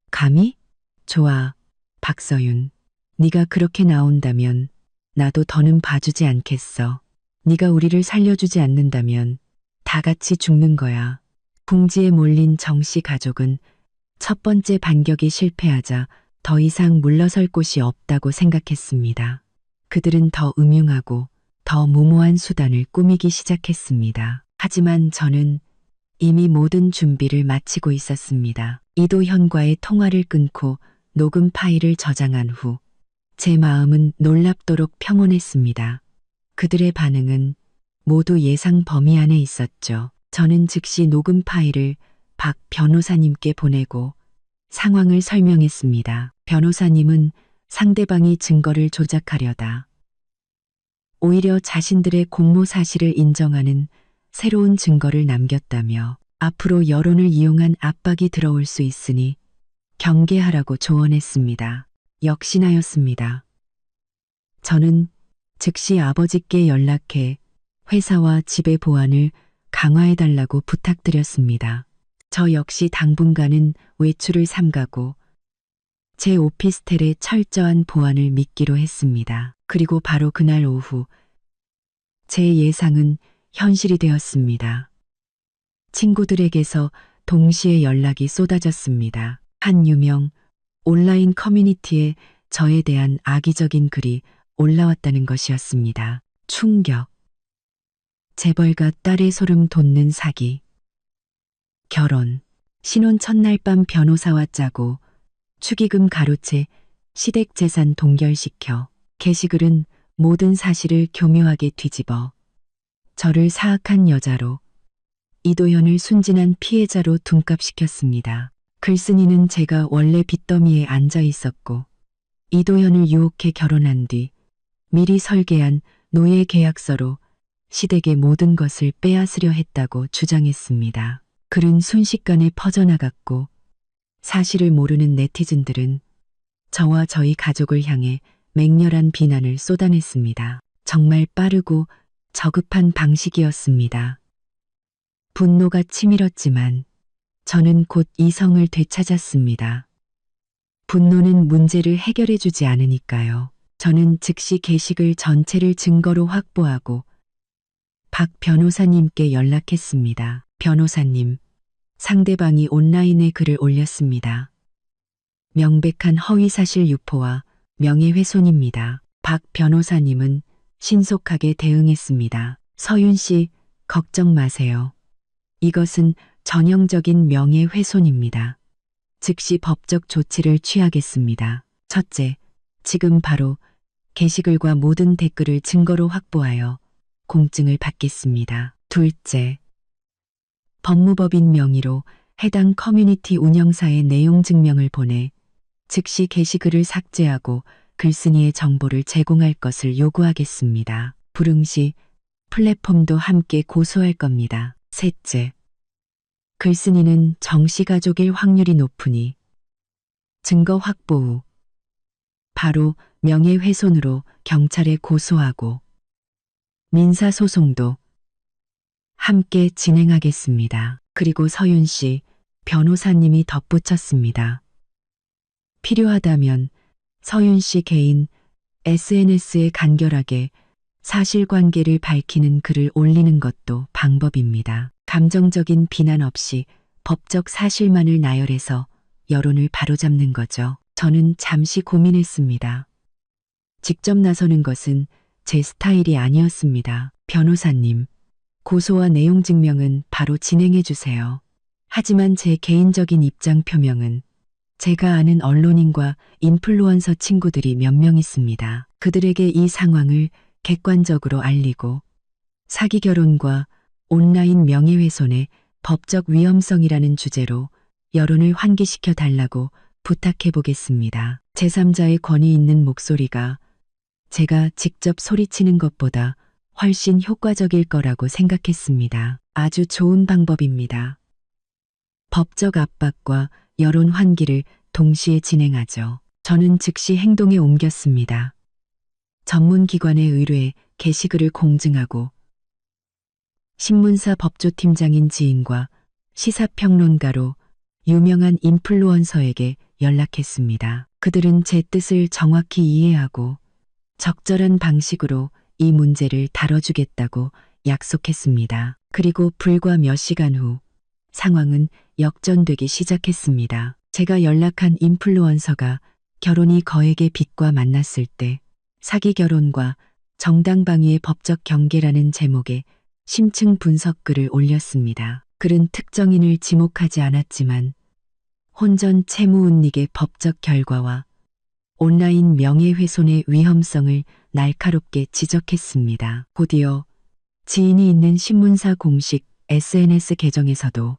감히? 좋아, 박서윤. 네가 그렇게 나온다면 나도 더는 봐주지 않겠어. 네가 우리를 살려주지 않는다면 다 같이 죽는 거야. 궁지에 몰린 정씨 가족은 첫 번째 반격이 실패하자 더 이상 물러설 곳이 없다고 생각했습니다. 그들은 더 음흉하고 더 무모한 수단을 꾸미기 시작했습니다. 하지만 저는 이미 모든 준비를 마치고 있었습니다. 이도현과의 통화를 끊고 녹음 파일을 저장한 후 제 마음은 놀랍도록 평온했습니다. 그들의 반응은 모두 예상 범위 안에 있었죠. 저는 즉시 녹음 파일을 박 변호사님께 보내고 상황을 설명했습니다. 변호사님은 상대방이 증거를 조작하려다 오히려 자신들의 공모 사실을 인정하는 새로운 증거를 남겼다며 앞으로 여론을 이용한 압박이 들어올 수 있으니 경계하라고 조언했습니다. 역시나였습니다. 저는 즉시 아버지께 연락해 회사와 집의 보안을 강화해달라고 부탁드렸습니다. 저 역시 당분간은 외출을 삼가고 제 오피스텔의 철저한 보안을 믿기로 했습니다. 그리고 바로 그날 오후 제 예상은 현실이 되었습니다. 친구들에게서 동시에 연락이 쏟아졌습니다. 한 유명 온라인 커뮤니티에 저에 대한 악의적인 글이 올라왔다는 것이었습니다. 충격. 재벌가 딸의 소름 돋는 사기. 결혼. 신혼 첫날 밤 변호사와 짜고 축의금 가로채 시댁 재산 동결시켜. 게시글은 모든 사실을 교묘하게 뒤집어 저를 사악한 여자로, 이도현을 순진한 피해자로 둔갑시켰습니다. 글쓴이는 제가 원래 빚더미에 앉아 있었고 이도현을 유혹해 결혼한 뒤 미리 설계한 노예 계약서로 시댁의 모든 것을 빼앗으려 했다고 주장했습니다. 글은 순식간에 퍼져나갔고 사실을 모르는 네티즌들은 저와 저희 가족을 향해 맹렬한 비난을 쏟아냈습니다. 정말 빠르고 저급한 방식이었습니다. 분노가 치밀었지만 저는 곧 이성을 되찾았습니다. 분노는 문제를 해결해주지 않으니까요. 저는 즉시 게시글 전체를 증거로 확보하고 박 변호사님께 연락했습니다. 변호사님, 상대방이 온라인에 글을 올렸습니다. 명백한 허위사실 유포와 명예훼손입니다. 박 변호사님은 신속하게 대응했습니다. 서윤 씨, 걱정 마세요. 이것은 전형적인 명예훼손입니다. 즉시 법적 조치를 취하겠습니다. 첫째, 지금 바로 게시글과 모든 댓글을 증거로 확보하여 공증을 받겠습니다. 둘째, 법무법인 명의로 해당 커뮤니티 운영사의 내용 증명을 보내 즉시 게시글을 삭제하고 글쓴이의 정보를 제공할 것을 요구하겠습니다. 불응 시 플랫폼도 함께 고소할 겁니다. 셋째, 글쓴이는 정씨 가족일 확률이 높으니 증거 확보 후 바로 명예훼손으로 경찰에 고소하고 민사소송도 함께 진행하겠습니다. 그리고 서윤 씨 변호사님이 덧붙였습니다. 필요하다면 서윤 씨 개인 SNS에 간결하게 사실관계를 밝히는 글을 올리는 것도 방법입니다. 감정적인 비난 없이 법적 사실만을 나열해서 여론을 바로잡는 거죠. 저는 잠시 고민했습니다. 직접 나서는 것은 제 스타일이 아니었습니다. 변호사님, 고소와 내용 증명은 바로 진행해 주세요. 하지만 제 개인적인 입장 표명은 제가 아는 언론인과 인플루언서 친구들이 몇 명 있습니다. 그들에게 이 상황을 객관적으로 알리고 사기 결혼과 온라인 명예훼손의 법적 위험성이라는 주제로 여론을 환기시켜 달라고 부탁해 보겠습니다. 제3자의 권위 있는 목소리가 제가 직접 소리치는 것보다 훨씬 효과적일 거라고 생각했습니다. 아주 좋은 방법입니다. 법적 압박과 여론 환기를 동시에 진행하죠. 저는 즉시 행동에 옮겼습니다. 전문기관에 의뢰해 게시글을 공증하고 신문사 법조팀장인 지인과 시사평론가로 유명한 인플루언서에게 연락했습니다. 그들은 제 뜻을 정확히 이해하고 적절한 방식으로 이 문제를 다뤄주겠다고 약속했습니다. 그리고 불과 몇 시간 후 상황은 역전되기 시작했습니다. 제가 연락한 인플루언서가 결혼이 거액의 빚과 만났을 때 사기 결혼과 정당방위의 법적 경계라는 제목의 심층 분석 글을 올렸습니다. 글은 특정인을 지목하지 않았지만 혼전 채무 은닉의 법적 결과와 온라인 명예훼손의 위험성을 날카롭게 지적했습니다. 곧이어 지인이 있는 신문사 공식 SNS 계정에서도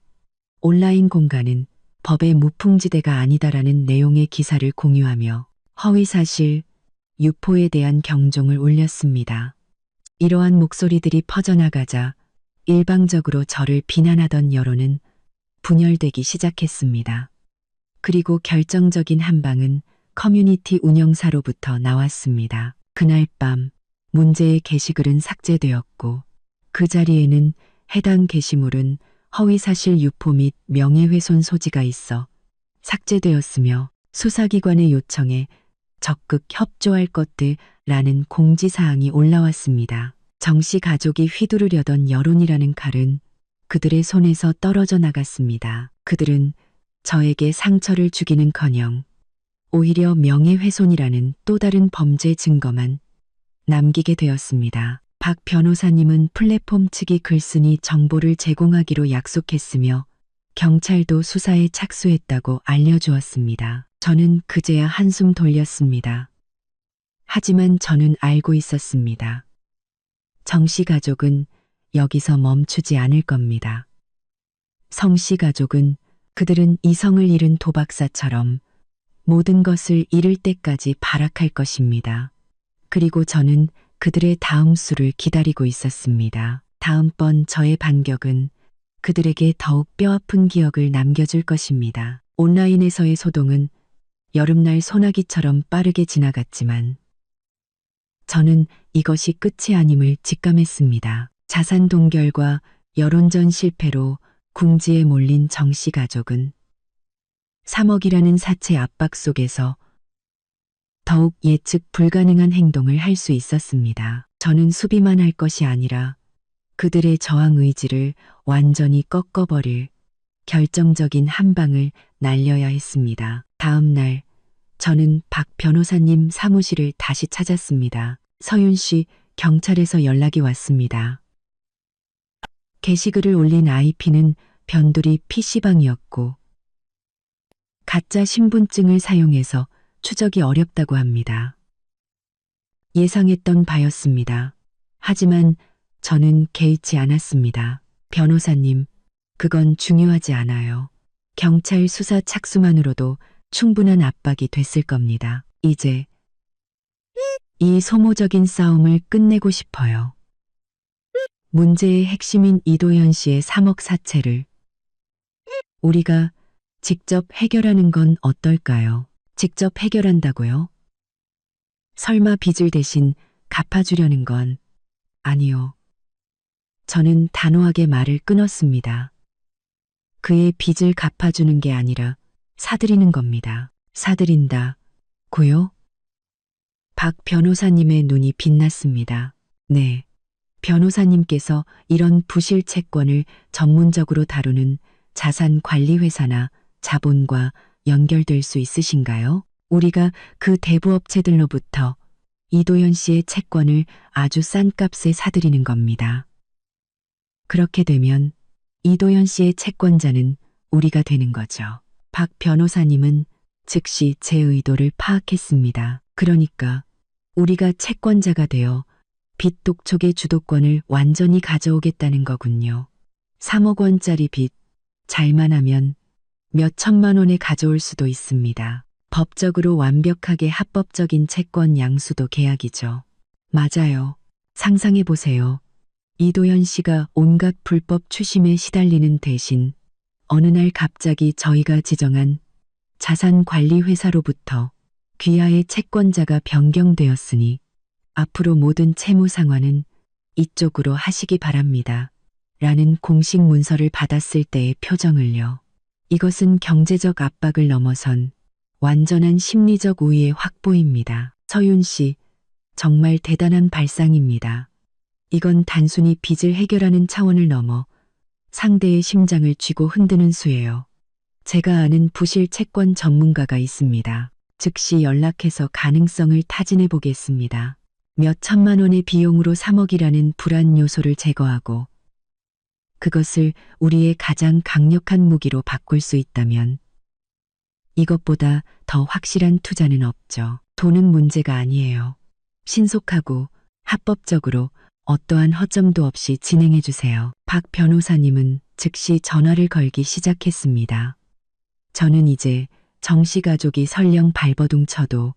온라인 공간은 법의 무풍지대가 아니다라는 내용의 기사를 공유하며 허위사실, 유포에 대한 경종을 울렸습니다. 이러한 목소리들이 퍼져나가자 일방적으로 저를 비난하던 여론은 분열되기 시작했습니다. 그리고 결정적인 한 방은 커뮤니티 운영사로부터 나왔습니다. 그날 밤 문제의 게시글은 삭제되었고 그 자리에는 해당 게시물은 허위사실 유포 및 명예훼손 소지가 있어 삭제되었으며 수사기관의 요청에 적극 협조할 것들라는 공지사항이 올라왔습니다. 정 씨 가족이 휘두르려던 여론이라는 칼은 그들의 손에서 떨어져 나갔습니다. 그들은 저에게 상처를 주기는커녕 오히려 명예훼손이라는 또 다른 범죄 증거만 남기게 되었습니다. 박 변호사님은 플랫폼 측이 글쓴이 정보를 제공하기로 약속했으며 경찰도 수사에 착수했다고 알려주었습니다. 저는 그제야 한숨 돌렸습니다. 하지만 저는 알고 있었습니다. 정 씨 가족은 여기서 멈추지 않을 겁니다. 성 씨 가족은 그들은 이성을 잃은 도박사처럼 모든 것을 잃을 때까지 발악할 것입니다. 그리고 저는 그들의 다음 수를 기다리고 있었습니다. 다음번 저의 반격은 그들에게 더욱 뼈아픈 기억을 남겨줄 것입니다. 온라인에서의 소동은 여름날 소나기처럼 빠르게 지나갔지만 저는 이것이 끝이 아님을 직감했습니다. 자산 동결과 여론전 실패로 궁지에 몰린 정 씨 가족은 3억이라는 사채 압박 속에서 더욱 예측 불가능한 행동을 할 수 있었습니다. 저는 수비만 할 것이 아니라 그들의 저항 의지를 완전히 꺾어버릴 결정적인 한 방을 날려야 했습니다. 다음 날 저는 박 변호사님 사무실을 다시 찾았습니다. 서윤 씨, 경찰에서 연락이 왔습니다. 게시글을 올린 IP는 변두리 PC방이었고 가짜 신분증을 사용해서 추적이 어렵다고 합니다. 예상했던 바였습니다. 하지만 저는 개의치 않았습니다. 변호사님, 그건 중요하지 않아요. 경찰 수사 착수만으로도 충분한 압박이 됐을 겁니다. 이제 이 소모적인 싸움을 끝내고 싶어요. 문제의 핵심인 이도현 씨의 3억 사채를 우리가 직접 해결하는 건 어떨까요? 직접 해결한다고요? 설마 빚을 대신 갚아주려는 건 아니요. 저는 단호하게 말을 끊었습니다. 그의 빚을 갚아주는 게 아니라 사들이는 겁니다. 사들인다. 고요? 박 변호사님의 눈이 빛났습니다. 네. 변호사님께서 이런 부실 채권을 전문적으로 다루는 자산관리회사나 자본과 연결될 수 있으신가요? 우리가 그 대부업체들로부터 이도현 씨의 채권을 아주 싼 값에 사들이는 겁니다. 그렇게 되면 이도현 씨의 채권자는 우리가 되는 거죠. 박 변호사님은 즉시 제 의도를 파악했습니다. 그러니까 우리가 채권자가 되어 빚 독촉의 주도권을 완전히 가져오겠다는 거군요. 3억 원짜리 빚 잘만 하면 몇 천만 원에 가져올 수도 있습니다. 법적으로 완벽하게 합법적인 채권 양수도 계약이죠. 맞아요. 상상해 보세요. 이도현 씨가 온갖 불법 추심에 시달리는 대신 어느 날 갑자기 저희가 지정한 자산관리회사로부터 귀하의 채권자가 변경되었으니 앞으로 모든 채무 상환은 이쪽으로 하시기 바랍니다. 라는 공식 문서를 받았을 때의 표정을요. 이것은 경제적 압박을 넘어선 완전한 심리적 우위의 확보입니다. 서윤 씨, 정말 대단한 발상입니다. 이건 단순히 빚을 해결하는 차원을 넘어 상대의 심장을 쥐고 흔드는 수예요. 제가 아는 부실 채권 전문가가 있습니다. 즉시 연락해서 가능성을 타진해 보겠습니다. 몇 천만 원의 비용으로 3억이라는 불안 요소를 제거하고 그것을 우리의 가장 강력한 무기로 바꿀 수 있다면 이것보다 더 확실한 투자는 없죠. 돈은 문제가 아니에요. 신속하고 합법적으로 어떠한 허점도 없이 진행해 주세요. 박 변호사님은 즉시 전화를 걸기 시작했습니다. 저는 이제 정씨 가족이 설령 발버둥 쳐도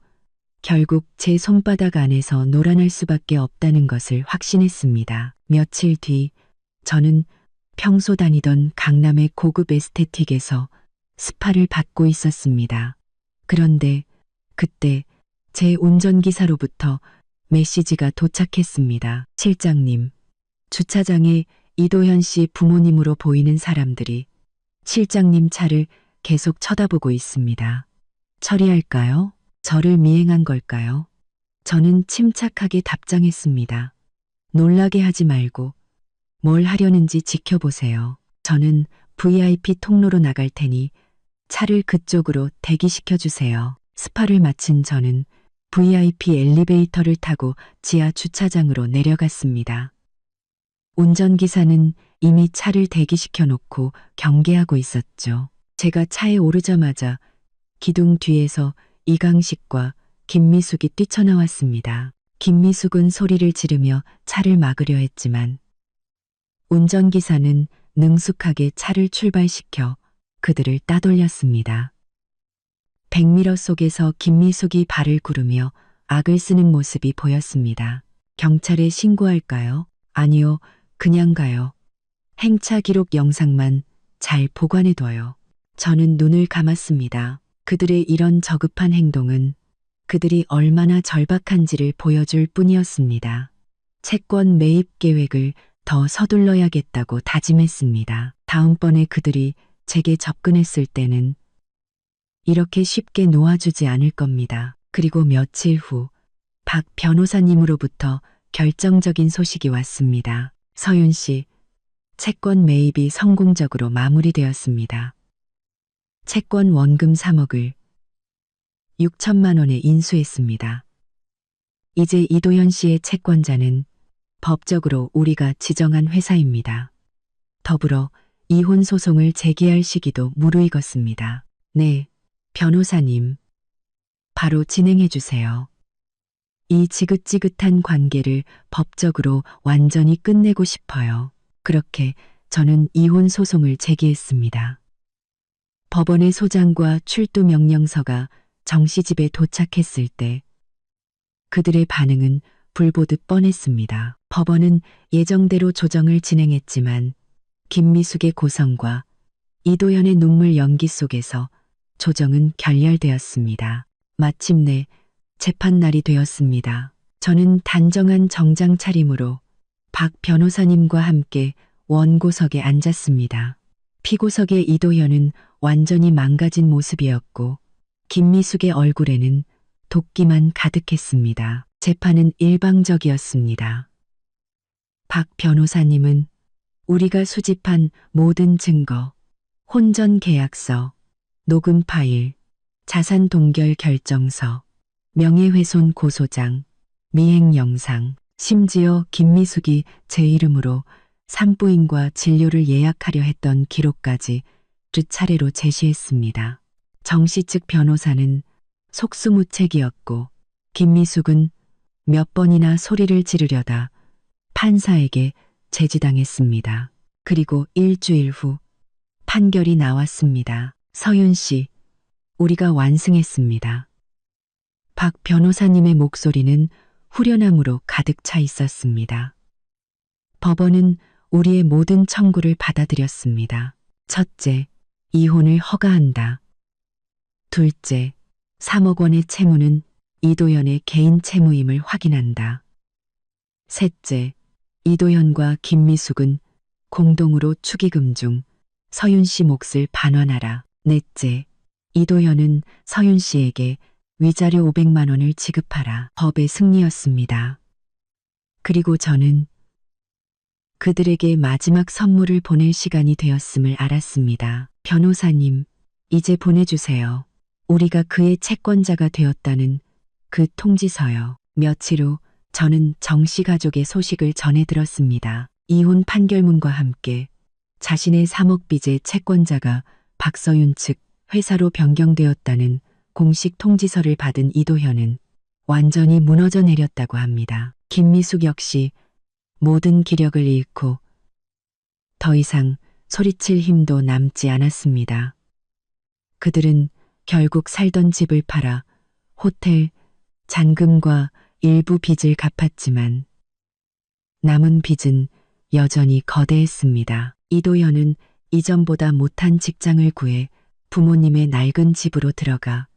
결국 제 손바닥 안에서 놀아날 수밖에 없다는 것을 확신했습니다. 며칠 뒤 저는 평소 다니던 강남의 고급 에스테틱에서 스파를 받고 있었습니다. 그런데 그때 제 운전기사로부터 메시지가 도착했습니다. 실장님, 주차장에 이도현 씨 부모님으로 보이는 사람들이 실장님 차를 계속 쳐다보고 있습니다. 처리할까요? 저를 미행한 걸까요? 저는 침착하게 답장했습니다. 놀라게 하지 말고 뭘 하려는지 지켜보세요. 저는 VIP 통로로 나갈 테니 차를 그쪽으로 대기시켜 주세요. 스파를 마친 저는 VIP 엘리베이터를 타고 지하 주차장으로 내려갔습니다. 운전기사는 이미 차를 대기시켜 놓고 경계하고 있었죠. 제가 차에 오르자마자 기둥 뒤에서 이강식과 김미숙이 뛰쳐나왔습니다. 김미숙은 소리를 지르며 차를 막으려 했지만 운전기사는 능숙하게 차를 출발시켜 그들을 따돌렸습니다. 백미러 속에서 김미숙이 발을 구르며 악을 쓰는 모습이 보였습니다. 경찰에 신고할까요? 아니요, 그냥 가요. 행차 기록 영상만 잘 보관해둬요. 저는 눈을 감았습니다. 그들의 이런 저급한 행동은 그들이 얼마나 절박한지를 보여줄 뿐이었습니다. 채권 매입 계획을 더 서둘러야겠다고 다짐했습니다. 다음번에 그들이 제게 접근했을 때는 이렇게 쉽게 놓아주지 않을 겁니다. 그리고 며칠 후 박 변호사님으로부터 결정적인 소식이 왔습니다. 서윤 씨, 채권 매입이 성공적으로 마무리되었습니다. 채권 원금 3억을 6천만 원에 인수했습니다. 이제 이도현 씨의 채권자는 법적으로 우리가 지정한 회사입니다. 더불어 이혼 소송을 제기할 시기도 무르익었습니다. 네, 변호사님. 바로 진행해 주세요. 이 지긋지긋한 관계를 법적으로 완전히 끝내고 싶어요. 그렇게 저는 이혼 소송을 제기했습니다. 법원의 소장과 출두 명령서가 정씨 집에 도착했을 때 그들의 반응은 불보듯 뻔했습니다. 법원은 예정대로 조정을 진행했지만 김미숙의 고성과 이도현의 눈물 연기 속에서 조정은 결렬되었습니다. 마침내 재판날이 되었습니다. 저는 단정한 정장 차림으로 박 변호사님과 함께 원고석에 앉았습니다. 피고석의 이도현은 완전히 망가진 모습이었고 김미숙의 얼굴에는 도끼만 가득했습니다. 재판은 일방적이었습니다. 박 변호사님은 우리가 수집한 모든 증거, 혼전 계약서, 녹음 파일, 자산 동결 결정서, 명예훼손 고소장, 미행 영상, 심지어 김미숙이 제 이름으로 산부인과 진료를 예약하려 했던 기록까지 차례로 제시했습니다. 정씨 측 변호사는 속수무책이었고 김미숙은 몇 번이나 소리를 지르려다 판사에게 제지당했습니다. 그리고 일주일 후 판결이 나왔습니다. 서윤 씨, 우리가 완승했습니다. 박 변호사님의 목소리는 후련함으로 가득 차 있었습니다. 법원은 우리의 모든 청구를 받아들였습니다. 첫째, 이혼을 허가한다. 둘째, 3억 원의 채무는 이도현의 개인 채무임을 확인한다. 셋째, 이도현과 김미숙은 공동으로 축의금 중 서윤 씨 몫을 반환하라. 넷째, 이도현은 서윤 씨에게 위자료 500만 원을 지급하라. 법의 승리였습니다. 그리고 저는 그들에게 마지막 선물을 보낼 시간이 되었음을 알았습니다. 변호사님, 이제 보내주세요. 우리가 그의 채권자가 되었다는 그 통지서요. 며칠 후 저는 정씨 가족의 소식을 전해 들었습니다. 이혼 판결문과 함께 자신의 3억 빚의 채권자가 박서윤 측 회사로 변경되었다는 공식 통지서를 받은 이도현은 완전히 무너져 내렸다고 합니다. 김미숙 역시 모든 기력을 잃고 더 이상 소리칠 힘도 남지 않았습니다. 그들은 결국 살던 집을 팔아 호텔, 잔금과 일부 빚을 갚았지만 남은 빚은 여전히 거대했습니다. 이도현은 이전보다 못한 직장을 구해 부모님의 낡은 집으로 들어가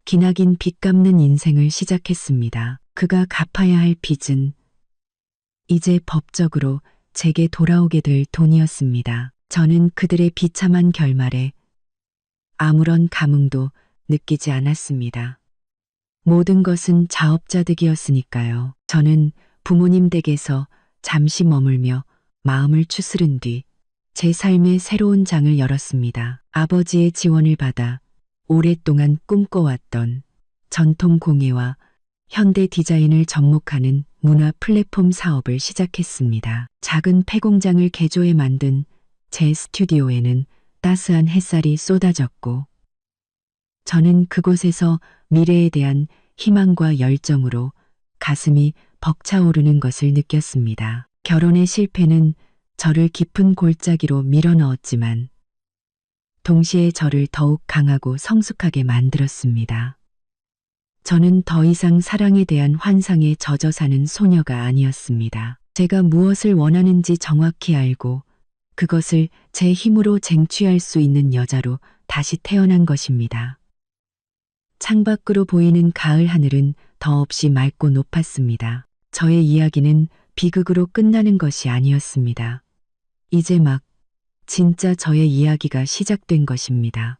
기나긴 빚 갚는 인생을 시작했습니다. 그가 갚아야 할 빚은 이제 법적으로 제게 돌아오게 될 돈이었습니다. 저는 그들의 비참한 결말에 아무런 감흥도 느끼지 않았습니다. 모든 것은 자업자득이었으니까요. 저는 부모님 댁에서 잠시 머물며 마음을 추스른 뒤 제 삶의 새로운 장을 열었습니다. 아버지의 지원을 받아 오랫동안 꿈꿔왔던 전통 공예와 현대 디자인을 접목하는 문화 플랫폼 사업을 시작했습니다. 작은 폐공장을 개조해 만든 제 스튜디오에는 따스한 햇살이 쏟아졌고 저는 그곳에서 미래에 대한 희망과 열정으로 가슴이 벅차오르는 것을 느꼈습니다. 결혼의 실패는 저를 깊은 골짜기로 밀어넣었지만 동시에 저를 더욱 강하고 성숙하게 만들었습니다. 저는 더 이상 사랑에 대한 환상에 젖어 사는 소녀가 아니었습니다. 제가 무엇을 원하는지 정확히 알고 그것을 제 힘으로 쟁취할 수 있는 여자로 다시 태어난 것입니다. 창밖으로 보이는 가을 하늘은 더없이 맑고 높았습니다. 저의 이야기는 비극으로 끝나는 것이 아니었습니다. 이제 막 진짜 저의 이야기가 시작된 것입니다.